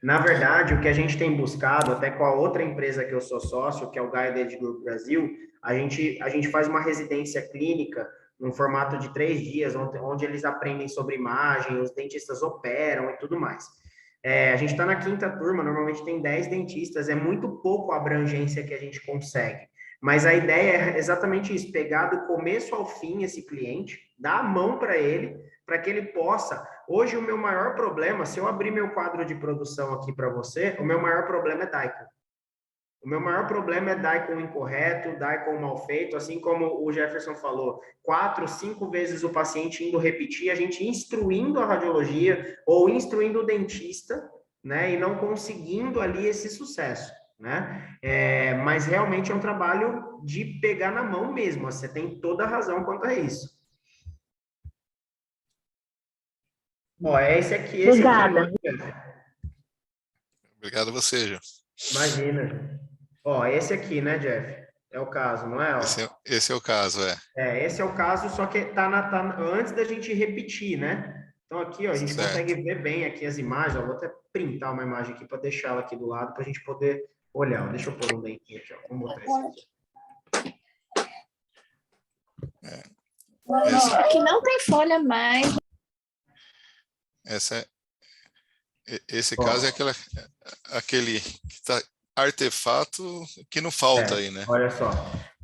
Na verdade, o que a gente tem buscado, até com a outra empresa que eu sou sócio, que é o Guided Group Brasil, a gente faz uma residência clínica num formato de 3 dias, onde eles aprendem sobre imagem, os dentistas operam e tudo mais. A gente está na 5ª turma, normalmente tem 10 dentistas, é muito pouco a abrangência que a gente consegue. Mas a ideia é exatamente isso, pegar do começo ao fim esse cliente, dar a mão para ele, para que ele possa... Hoje, o meu maior problema, se eu abrir meu quadro de produção aqui para você, o meu maior problema é Daikon. O meu maior problema é Daikon incorreto, Daikon mal feito, assim como o Jefferson falou, 4, 5 vezes o paciente indo repetir, a gente instruindo a radiologia ou instruindo o dentista, né, e não conseguindo ali esse sucesso, né? Mas realmente é um trabalho de pegar na mão mesmo, você tem toda a razão quanto a isso. Ó, esse aqui. Obrigada. Obrigado a você, João. Imagina. Ó, esse aqui, né, Jeff? É o caso, não é? Ó. Esse é o caso, esse é o caso, só que tá antes da gente repetir, né? Então aqui, ó, a gente consegue ver bem aqui as imagens. Ó, vou até printar uma imagem aqui para deixá-la aqui do lado para a gente poder olhar. Ó. Deixa eu pôr um dentinho aqui, ó. Vamos botar esse aqui. Aqui não tem folha mais. Esse caso é aquele que tá artefato que não falta aí, né? Olha só.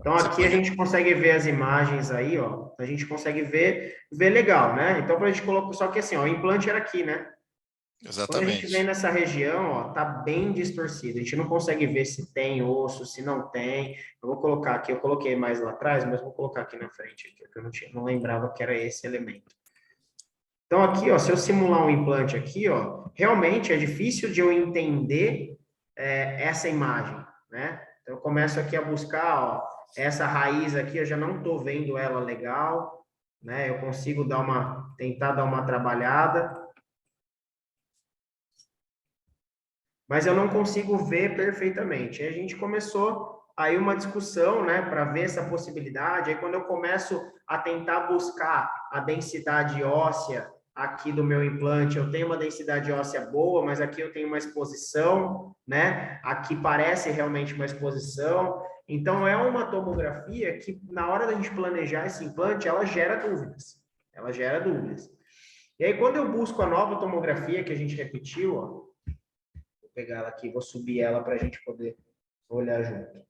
Então aqui a gente consegue ver as imagens aí, ó. A gente consegue ver legal, né? Então pra gente colocar, só que assim, ó, o implante era aqui, né? Exatamente. Quando a gente vem nessa região, ó, tá bem distorcido. A gente não consegue ver se tem osso, se não tem. Eu vou colocar aqui, eu coloquei mais lá atrás, mas vou colocar aqui na frente, aqui, porque eu não lembrava que era esse elemento. Então aqui, ó, se eu simular um implante aqui, ó, realmente é difícil de eu entender essa imagem, né? Então eu começo aqui a buscar, ó, essa raiz aqui, eu já não estou vendo ela legal, né? Eu consigo tentar dar uma trabalhada, mas eu não consigo ver perfeitamente. Aí a gente começou aí uma discussão, né, para ver essa possibilidade. Aí quando eu começo a tentar buscar a densidade óssea aqui do meu implante, eu tenho uma densidade óssea boa, mas aqui eu tenho uma exposição, né? Aqui parece realmente uma exposição. Então, é uma tomografia que, na hora da gente planejar esse implante, ela gera dúvidas. Ela gera dúvidas. E aí, quando eu busco a nova tomografia que a gente repetiu, ó, vou pegar ela aqui, vou subir ela para a gente poder olhar junto.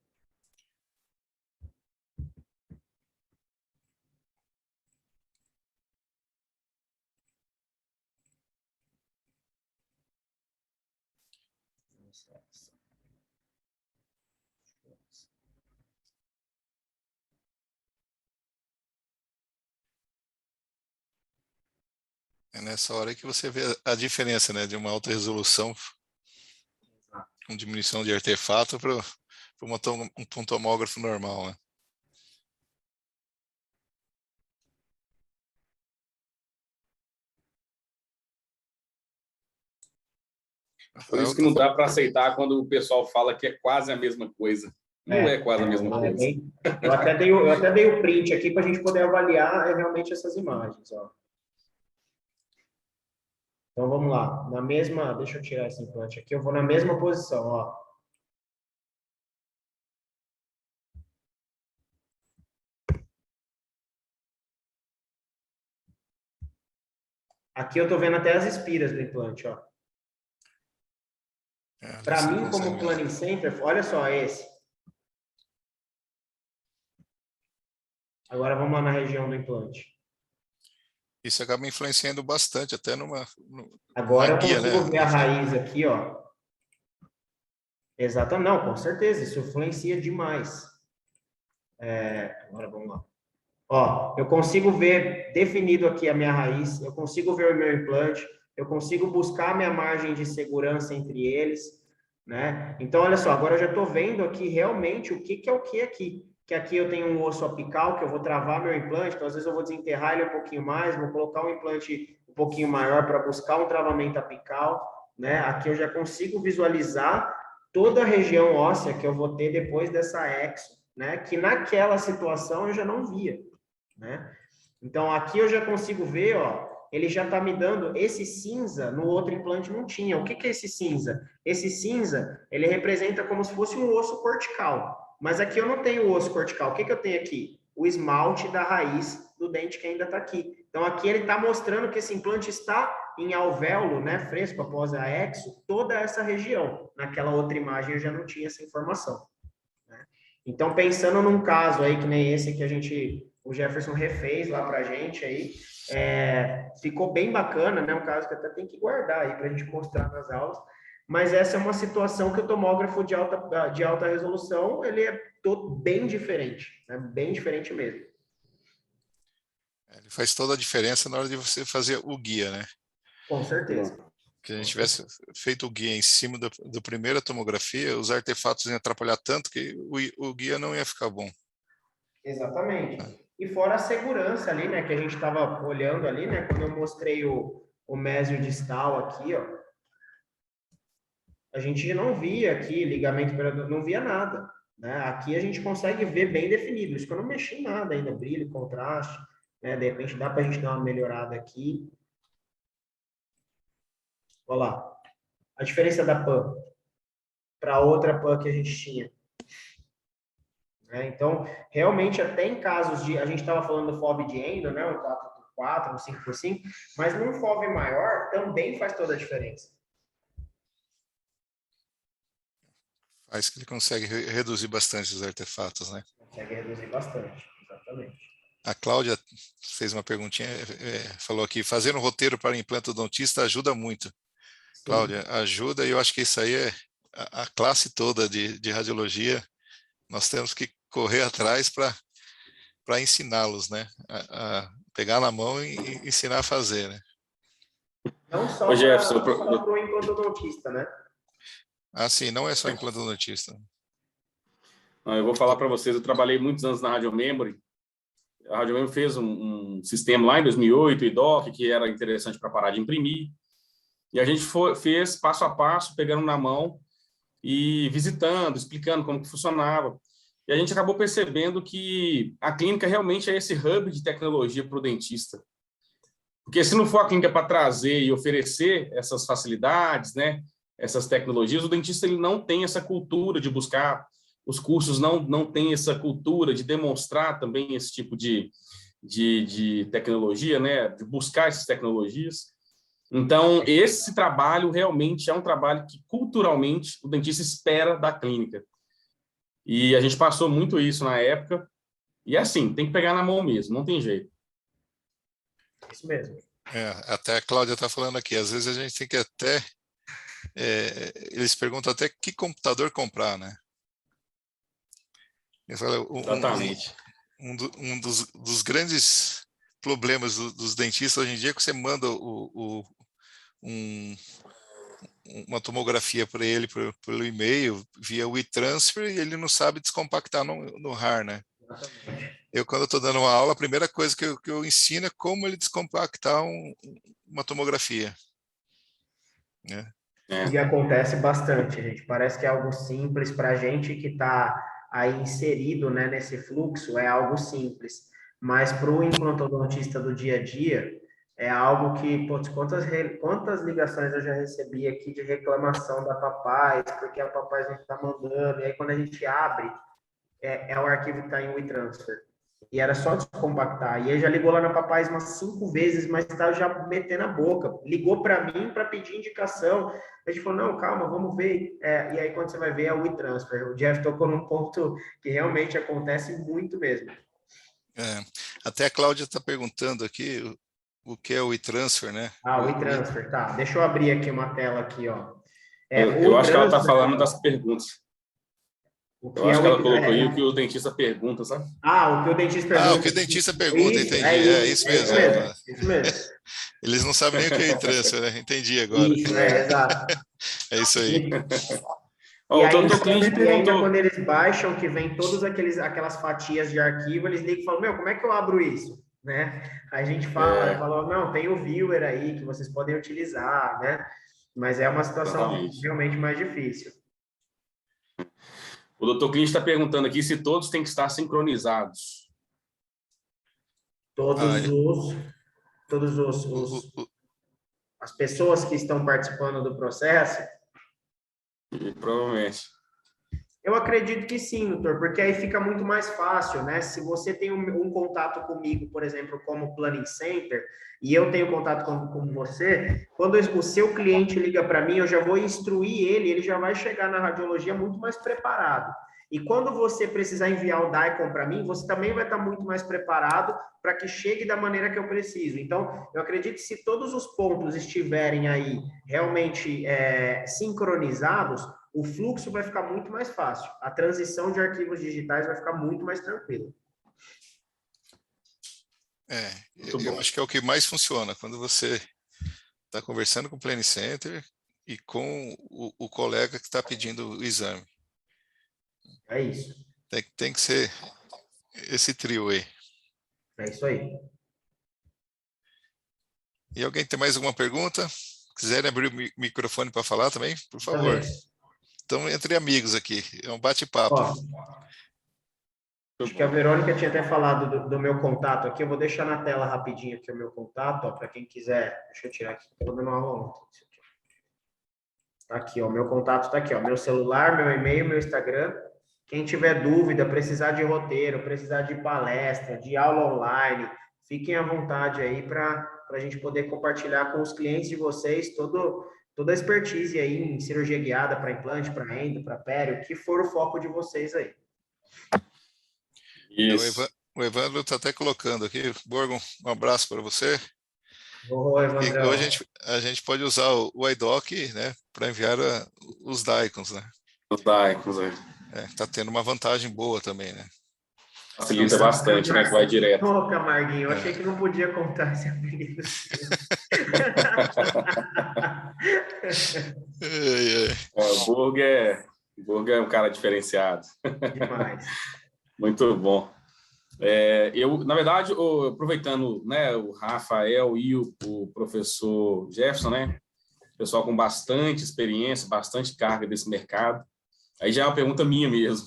É nessa hora que você vê a diferença, né, de uma alta resolução com diminuição de artefato para um tomógrafo normal, né? Por isso que não dá para aceitar quando o pessoal fala que é quase a mesma coisa. Não é quase a mesma coisa. Eu até dei o print aqui para a gente poder avaliar realmente essas imagens, ó. Então, vamos lá. Deixa eu tirar esse implante aqui. Eu vou na mesma posição, ó. Aqui eu estou vendo até as espiras do implante, ó. Para mim, como planning center, olha só esse. Agora vamos lá na região do implante. Isso acaba influenciando bastante, até Agora eu consigo ver a raiz aqui, ó. Exatamente, não, com certeza, isso influencia demais. Agora vamos lá. Ó, eu consigo ver definido aqui a minha raiz, eu consigo ver o meu implante, eu consigo buscar minha margem de segurança entre eles, né? Então, olha só, agora eu já estou vendo aqui realmente o que é o que aqui. Que aqui eu tenho um osso apical, que eu vou travar meu implante, então às vezes eu vou desenterrar ele um pouquinho mais, vou colocar um implante um pouquinho maior para buscar um travamento apical, né? Aqui eu já consigo visualizar toda a região óssea que eu vou ter depois dessa exo, né? Que naquela situação eu já não via, né? Então aqui eu já consigo ver, ó, ele já está me dando esse cinza, no outro implante não tinha. O que é esse cinza? Esse cinza, ele representa como se fosse um osso cortical. Mas aqui eu não tenho o osso cortical. O que eu tenho aqui? O esmalte da raiz do dente que ainda está aqui. Então, aqui ele está mostrando que esse implante está em alvéolo, né, fresco, após a exo, toda essa região. Naquela outra imagem eu já não tinha essa informação, né? Então, pensando num caso aí, que nem esse que o Jefferson refez lá para a gente aí, ficou bem bacana, né? Um caso que até tem que guardar aí para a gente mostrar nas aulas. Mas essa é uma situação que o tomógrafo de alta resolução, ele é todo bem diferente, né? Bem diferente mesmo. Ele faz toda a diferença na hora de você fazer o guia, né? Com certeza. Que a gente tivesse feito o guia em cima da primeira tomografia, os artefatos iam atrapalhar tanto que o guia não ia ficar bom. Exatamente. E fora a segurança ali, né? Que a gente estava olhando ali, né? Quando eu mostrei o mésio distal aqui, ó. A gente não via aqui ligamento operador, não via nada, né? Aqui a gente consegue ver bem definido. Isso que eu não mexi em nada ainda, brilho, contraste, né? De repente dá para a gente dar uma melhorada aqui. Olha lá. A diferença da PAN para outra PAN que a gente tinha. Né? Então, realmente, até em casos de... A gente estava falando do FOV de endo, né? Um 4x4, um 5x5, mas num FOV maior também faz toda a diferença. Faz que ele consegue reduzir bastante os artefatos, né? Consegue reduzir bastante, exatamente. A Cláudia fez uma perguntinha, falou aqui, fazer um roteiro para implantodontista ajuda muito. Sim. Cláudia, ajuda, e eu acho que isso aí é a classe toda de radiologia. Nós temos que correr atrás para ensiná-los, né? A pegar na mão e ensinar a fazer, né? Não só para o implantodontista, né? Ah, sim, não é só implantodontista. Eu vou falar para vocês, eu trabalhei muitos anos na Radio Memory. A Radio Memory fez um sistema lá em 2008, o IDOC, que era interessante para parar de imprimir. E a gente fez passo a passo, pegando na mão e visitando, explicando como que funcionava. E a gente acabou percebendo que a clínica realmente é esse hub de tecnologia para o dentista. Porque se não for a clínica para trazer e oferecer essas facilidades, né, essas tecnologias, o dentista ele não tem essa cultura de buscar, os cursos não têm essa cultura de demonstrar também esse tipo de tecnologia, né, de buscar essas tecnologias. Então, esse trabalho realmente é um trabalho que, culturalmente, o dentista espera da clínica. E a gente passou muito isso na época. E, assim, tem que pegar na mão mesmo, não tem jeito. Isso mesmo. Até a Cláudia está falando aqui, às vezes a gente tem que até... eles perguntam até que computador comprar, né? Eu falo, Exatamente. Um dos grandes problemas dos dentistas hoje em dia é que você manda uma tomografia para ele pelo e-mail, via WeTransfer, e ele não sabe descompactar no RAR, né? Eu, quando estou dando uma aula, a primeira coisa que eu ensino é como ele descompactar uma tomografia, né? E acontece bastante, gente. Parece que é algo simples para a gente que está aí inserido, né, nesse fluxo, é algo simples. Mas para o implantodontista do dia a dia, é algo que, putz, quantas ligações eu já recebi aqui de reclamação da Papais, porque a Papais não está mandando, e aí quando a gente abre, é o arquivo que está em WeTransfer. E era só descompactar. E ele já ligou lá na Papais umas 5 vezes, mas estava já metendo a boca. Ligou para mim para pedir indicação. A gente falou, não, calma, vamos ver. E aí, quando você vai ver, é o WeTransfer. O Jeff tocou num ponto que realmente acontece muito mesmo. Até a Cláudia está perguntando aqui o que é o WeTransfer, né? O WeTransfer, tá. Deixa eu abrir aqui uma tela aqui, ó. Eu acho que ela está falando das perguntas. O Eu que acho é que ela o... colocou aí o que o dentista pergunta, sabe? Ah, o que o dentista Ah, pergunta. o que o dentista pergunta, Isso, entendi. é Isso isso, é isso mesmo. mesmo, isso mesmo. Eles não sabem nem o que é e-transfer, né? Entendi agora. Isso, exato. É isso aí. E Ó, o ainda, Dr. Clint e ainda perguntou. quando eles baixam, que vem todas aquelas fatias de arquivo, eles ligam e falam, meu, como é que eu abro isso? Né? Aí a gente fala, não, tem o viewer aí que vocês podem utilizar, né? Mas é uma situação Exatamente. realmente mais difícil. O Dr. Clint está perguntando aqui se todos têm que estar sincronizados. Todos Ah, os as pessoas que estão participando do processo, E, provavelmente. eu acredito que sim, doutor, porque aí fica muito mais fácil, né? Se você tem um contato comigo, por exemplo, como Planning Center, e eu tenho contato com você, quando o seu cliente liga para mim, eu já vou instruir ele já vai chegar na radiologia muito mais preparado. E quando você precisar enviar o DICOM para mim, você também vai estar muito mais preparado para que chegue da maneira que eu preciso. Então, eu acredito que se todos os pontos estiverem aí realmente sincronizados, o fluxo vai ficar muito mais fácil. A transição de arquivos digitais vai ficar muito mais tranquila. Eu acho que é o que mais funciona, quando você está conversando com o Planning Center e com o colega que está pedindo o exame. É isso. Tem que ser esse trio aí. É isso aí. E alguém tem mais alguma pergunta? Quiserem abrir o microfone para falar também, por favor. Também. Estamos entre amigos aqui, é um bate-papo. Acho que a Verônica tinha até falado do meu contato aqui. Eu vou deixar na tela rapidinho aqui o meu contato, para quem quiser. Deixa eu tirar aqui, estou dando uma aula ontem. Tá aqui, ó, meu contato está aqui, ó, meu celular, meu e-mail, meu Instagram. Quem tiver dúvida, precisar de roteiro, precisar de palestra, de aula online, fiquem à vontade aí para a gente poder compartilhar com os clientes de vocês toda a expertise aí em cirurgia guiada para implante, para endo, para pério, o que for o foco de vocês aí. Isso. O Evandro está até colocando aqui, Borgon, um abraço para você. Oi, Evandrão. Hoje a gente pode usar o iDoc, né, para enviar os DICOMs, né? Os DICOMs aí. Tá tendo uma vantagem boa também, né? Facilita bastante, né? Que vai direto. Ô, Camarguinho, eu achei que não podia contar esse apelido. O Borg é um cara diferenciado. Demais. Muito bom. Na verdade, aproveitando, né, o Rafael e o professor Jefferson, né, pessoal com bastante experiência, bastante carga desse mercado, aí já é uma pergunta minha mesmo.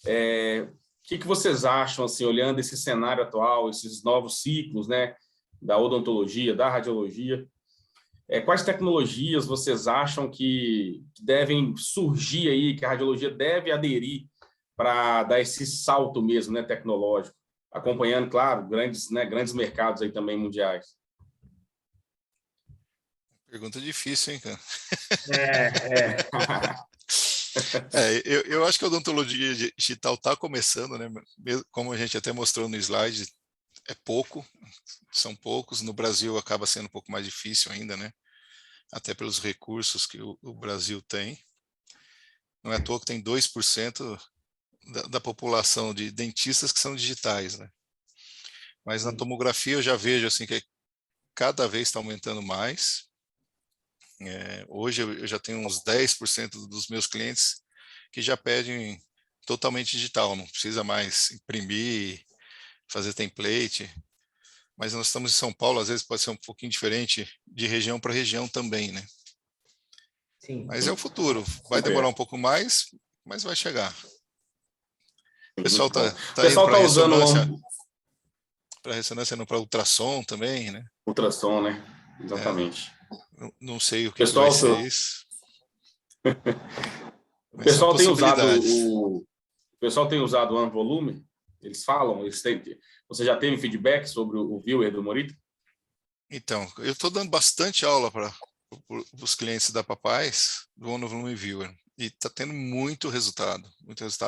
O que vocês acham, assim, olhando esse cenário atual, esses novos ciclos, né, da odontologia, da radiologia, quais tecnologias vocês acham que devem surgir aí, que a radiologia deve aderir para dar esse salto mesmo, né, tecnológico, acompanhando, claro, grandes mercados aí também mundiais? Pergunta difícil, hein, cara? Eu eu acho que a odontologia digital está começando, né? Como a gente até mostrou no slide, são poucos. No Brasil acaba sendo um pouco mais difícil ainda, né? Até pelos recursos que o Brasil tem. Não é à toa que tem 2% da população de dentistas que são digitais, né? Mas na tomografia eu já vejo assim que cada vez está aumentando mais. Hoje eu já tenho uns 10% dos meus clientes que já pedem totalmente digital, não precisa mais imprimir, fazer template. Mas nós estamos em São Paulo, às vezes pode ser um pouquinho diferente de região para região também, né? Sim. Mas é o futuro, vai demorar um pouco mais, mas vai chegar. O pessoal está indo para ressonância, não para ultrassom também, né? Ultrassom, né? Exatamente. Não sei o que vai ser isso. O pessoal tem usado o Anvolume? Eles falam? Você já teve feedback sobre o viewer do Morita? Então, eu estou dando bastante aula para os clientes da Papais do Anvolume Viewer. E está tendo muito resultado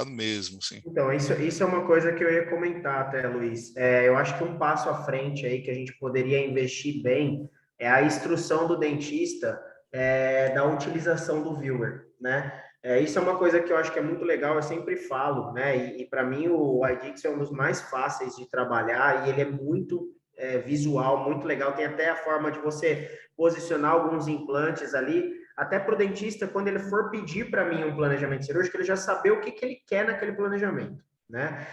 mesmo, sim. Então, isso é uma coisa que eu ia comentar até, Luiz. Eu acho que um passo à frente aí que a gente poderia investir bem é a instrução do dentista da utilização do viewer, né? Isso é uma coisa que eu acho que é muito legal, eu sempre falo, né? E para mim o iDix é um dos mais fáceis de trabalhar e ele é muito visual, muito legal. Tem até a forma de você posicionar alguns implantes ali, até para o dentista, quando ele for pedir para mim um planejamento cirúrgico, ele já saber o que, que ele quer naquele planejamento, né?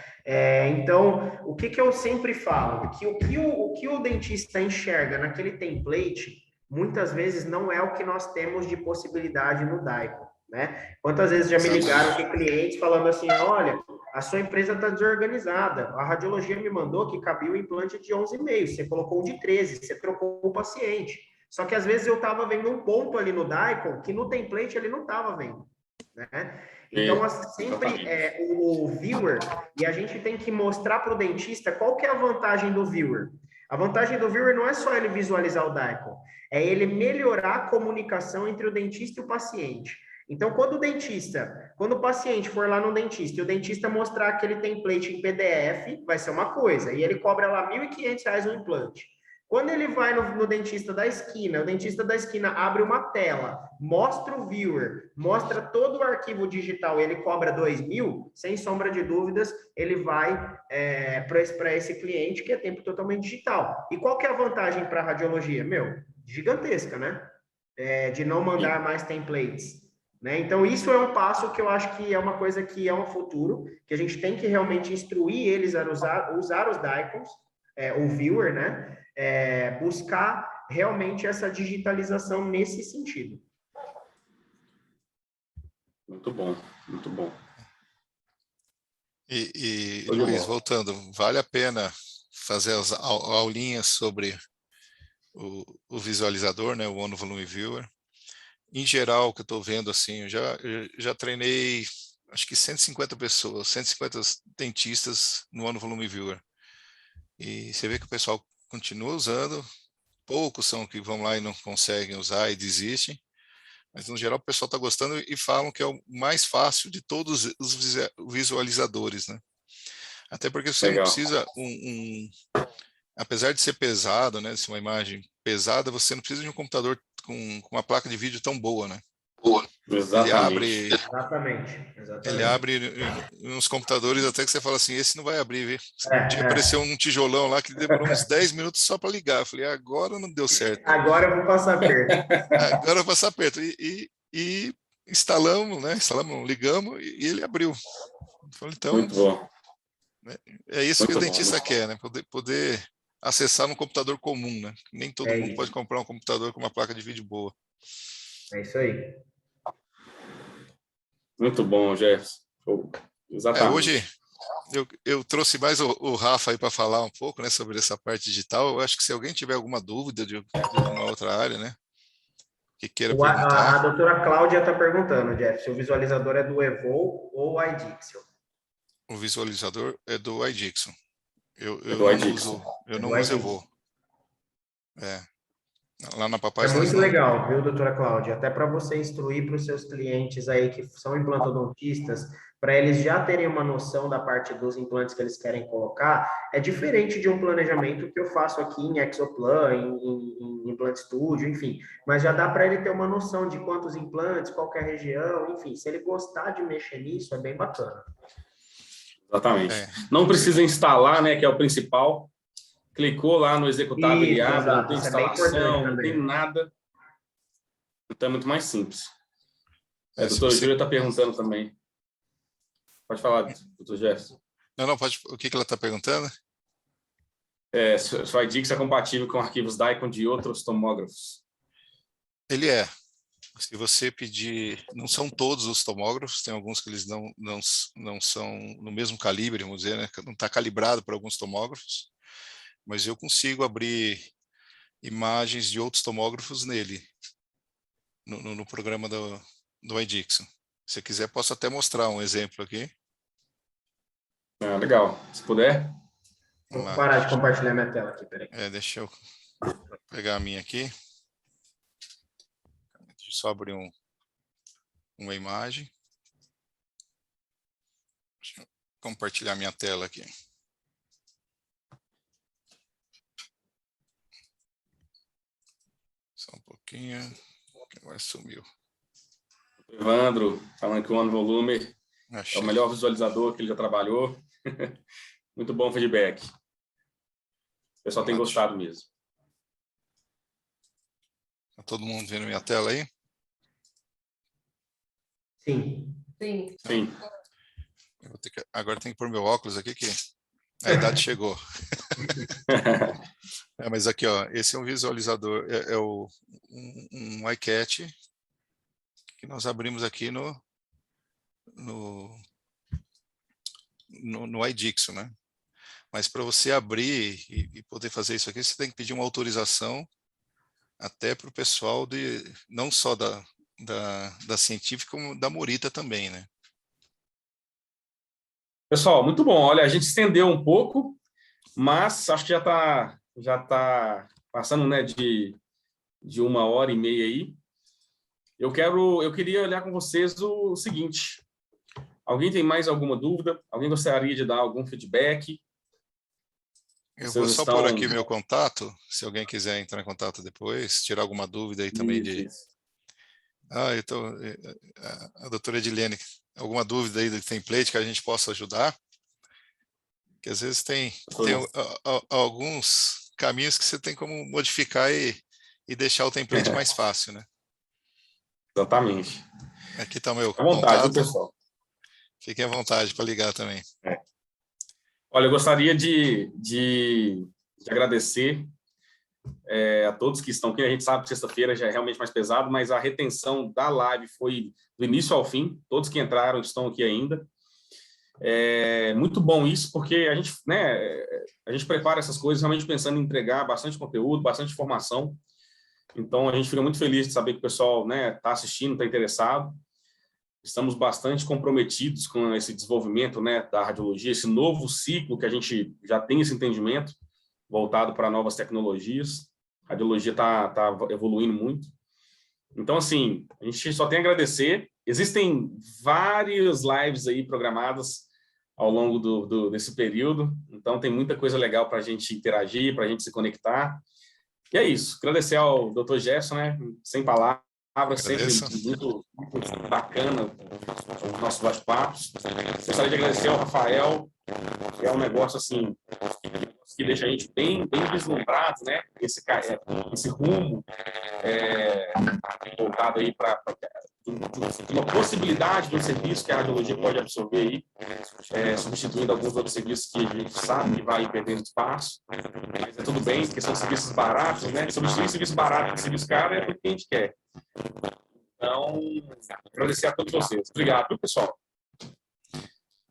Então, o que, que eu sempre falo? Que o que o dentista enxerga naquele template, muitas vezes não é o que nós temos de possibilidade no DICOM, né? Quantas vezes já me ligaram aqui clientes falando assim, olha, a sua empresa está desorganizada, a radiologia me mandou que cabia o implante de 11,5, você colocou um de 13, você trocou o paciente. Só que às vezes eu estava vendo um ponto ali no DICOM que no template ele não estava vendo, né? Então, sempre o viewer, e a gente tem que mostrar para o dentista qual que é a vantagem do viewer. A vantagem do viewer não é só ele visualizar o DICOM, é ele melhorar a comunicação entre o dentista e o paciente. Então, quando o paciente for lá no dentista e o dentista mostrar aquele template em PDF, vai ser uma coisa, e ele cobra lá R$ 1.500 o implante. Quando ele vai no dentista da esquina, o dentista da esquina abre uma tela, mostra o viewer, mostra todo o arquivo digital, ele cobra 2.000, sem sombra de dúvidas, ele vai para esse cliente que é tempo totalmente digital. E qual que é a vantagem para a radiologia? Gigantesca, né? De não mandar mais templates. Né? Então, isso é um passo que eu acho que é uma coisa que é um futuro, que a gente tem que realmente instruir eles a usar os DICOMs, o viewer, né? Buscar realmente essa digitalização nesse sentido. Muito bom, muito bom. E Luiz, voltando, vale a pena fazer as aulinhas sobre o visualizador, né, o One Volume Viewer. Em geral, o que eu estou vendo, assim, eu já treinei, acho que 150 pessoas, 150 dentistas no One Volume Viewer. E você vê que o pessoal continua usando, poucos são que vão lá e não conseguem usar e desistem, mas no geral o pessoal está gostando e falam que é o mais fácil de todos os visualizadores, né? Até porque você não precisa apesar de ser pesado, né, de ser uma imagem pesada, você não precisa de um computador com uma placa de vídeo tão boa, né? Exatamente. Ele abre uns computadores até que você fala assim, esse não vai abrir, viu? Um dia apareceu um tijolão lá que demorou uns 10 minutos só para ligar. Eu falei, agora não deu certo. Agora eu vou passar perto. Agora eu vou passar perto. E instalamos, né? Ligamos e ele abriu. Falei, então, muito bom. É isso muito que o dentista quer, né? Poder acessar num computador comum, né? Nem todo mundo pode comprar um computador com uma placa de vídeo boa. É isso aí. Muito bom, Jefferson. Exatamente. Hoje eu trouxe mais o Rafa aí para falar um pouco, né, sobre essa parte digital. Eu acho que se alguém tiver alguma dúvida de alguma outra área, né, que queira perguntar. A doutora Cláudia está perguntando, Jeff, se o visualizador é do Evo ou o iDixel. O visualizador é do iDixon. Eu não uso Evo. Lá na Papais muito legal, viu, doutora Cláudia? Até para você instruir para os seus clientes aí que são implantodontistas, para eles já terem uma noção da parte dos implantes que eles querem colocar, é diferente de um planejamento que eu faço aqui em Exoplan, em Implant Studio, enfim. Mas já dá para ele ter uma noção de quantos implantes, qual que é a região, enfim. Se ele gostar de mexer nisso, é bem bacana. Exatamente. Não precisa instalar, né, que é o principal. Clicou lá no executável, ele abre, não tem instalação, não tem nada. Então é muito mais simples. O doutor Júlio está perguntando também. Pode falar, doutor Jefferson. Não, pode. O que ela está perguntando? Se o iDix é compatível com arquivos DICOM de outros tomógrafos. Ele é. Se você pedir, não são todos os tomógrafos, tem alguns que eles não são no mesmo calibre, vamos dizer, né? Não está calibrado para alguns tomógrafos, mas eu consigo abrir imagens de outros tomógrafos nele, no programa do iDixon. Se quiser, posso até mostrar um exemplo aqui. Legal. Se puder. Vou parar de compartilhar minha tela aqui, peraí. Deixa eu pegar a minha aqui. Deixa eu só abrir uma imagem. Deixa eu compartilhar minha tela aqui. Só um pouquinho. Agora sumiu. Evandro, falando que o One Volume é Achei. o melhor visualizador que ele já trabalhou. Muito bom feedback. O pessoal tem Ótimo. gostado mesmo. Tá todo mundo vendo minha tela aí? Sim. Sim. Sim. Agora tem que pôr meu óculos aqui, que a idade chegou. Mas aqui, ó, esse é um visualizador, um iCat que nós abrimos aqui no iDixo, né? Mas para você abrir e poder fazer isso aqui, você tem que pedir uma autorização até para o pessoal não só da científica, como da Morita também, né? Pessoal, muito bom. Olha, a gente estendeu um pouco, mas acho que já tá passando, né, de 1h30 aí. Eu queria olhar com vocês o seguinte. Alguém tem mais alguma dúvida? Alguém gostaria de dar algum feedback? Eu Vocês vou só estão... pôr aqui meu contato, se alguém quiser entrar em contato depois, tirar alguma dúvida aí também Isso. a doutora Edilene, alguma dúvida aí do template que a gente possa ajudar? Que às vezes tem alguns caminhos que você tem como modificar e deixar o template mais fácil, né? Exatamente. Aqui está o meu À vontade, viu, contato. pessoal? Fiquem à vontade para ligar também. Olha, eu gostaria de agradecer a todos que estão aqui. A gente sabe que sexta-feira já é realmente mais pesado, mas a retenção da live foi do início ao fim. Todos que entraram estão aqui ainda. É muito bom isso, porque a gente prepara essas coisas realmente pensando em entregar bastante conteúdo, bastante informação. Então, a gente fica muito feliz de saber que o pessoal está assistindo, está interessado. Estamos bastante comprometidos com esse desenvolvimento, né, da radiologia, esse novo ciclo que a gente já tem esse entendimento voltado para novas tecnologias. A radiologia está evoluindo muito. Então, assim, a gente só tem a agradecer. Existem várias lives aí programadas ao longo desse período. Então, tem muita coisa legal para a gente interagir, para a gente se conectar. E é isso. Agradecer ao Dr. Jefferson, né? Sem palavras, sempre muito bacana os nossos bate-papos. Gostaria de agradecer ao Rafael, que é um negócio assim que deixa a gente bem vislumbrado, né? Esse rumo voltado aí para uma possibilidade do serviço que a radiologia pode absorver aí, substituindo alguns outros serviços que a gente sabe que vai perdendo espaço, mas é tudo bem, porque são serviços baratos, né? Substituir serviço barato por serviço caro é o que a gente quer. Então, agradecer a todos vocês. Obrigado, pessoal.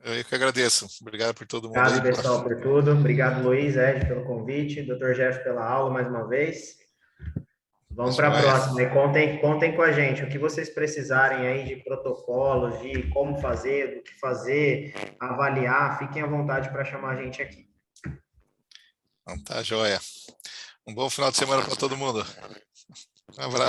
Eu que agradeço. Obrigado por todo mundo. Obrigado, pessoal, por tudo. Obrigado, Luiz, Ed, pelo convite. Dr. Jeff, pela aula mais uma vez. Vamos para a próxima. E contem com a gente. O que vocês precisarem aí de protocolos, de como fazer, do que fazer, avaliar, fiquem à vontade para chamar a gente aqui. Então, tá, joia. Um bom final de semana para todo mundo. Um abraço.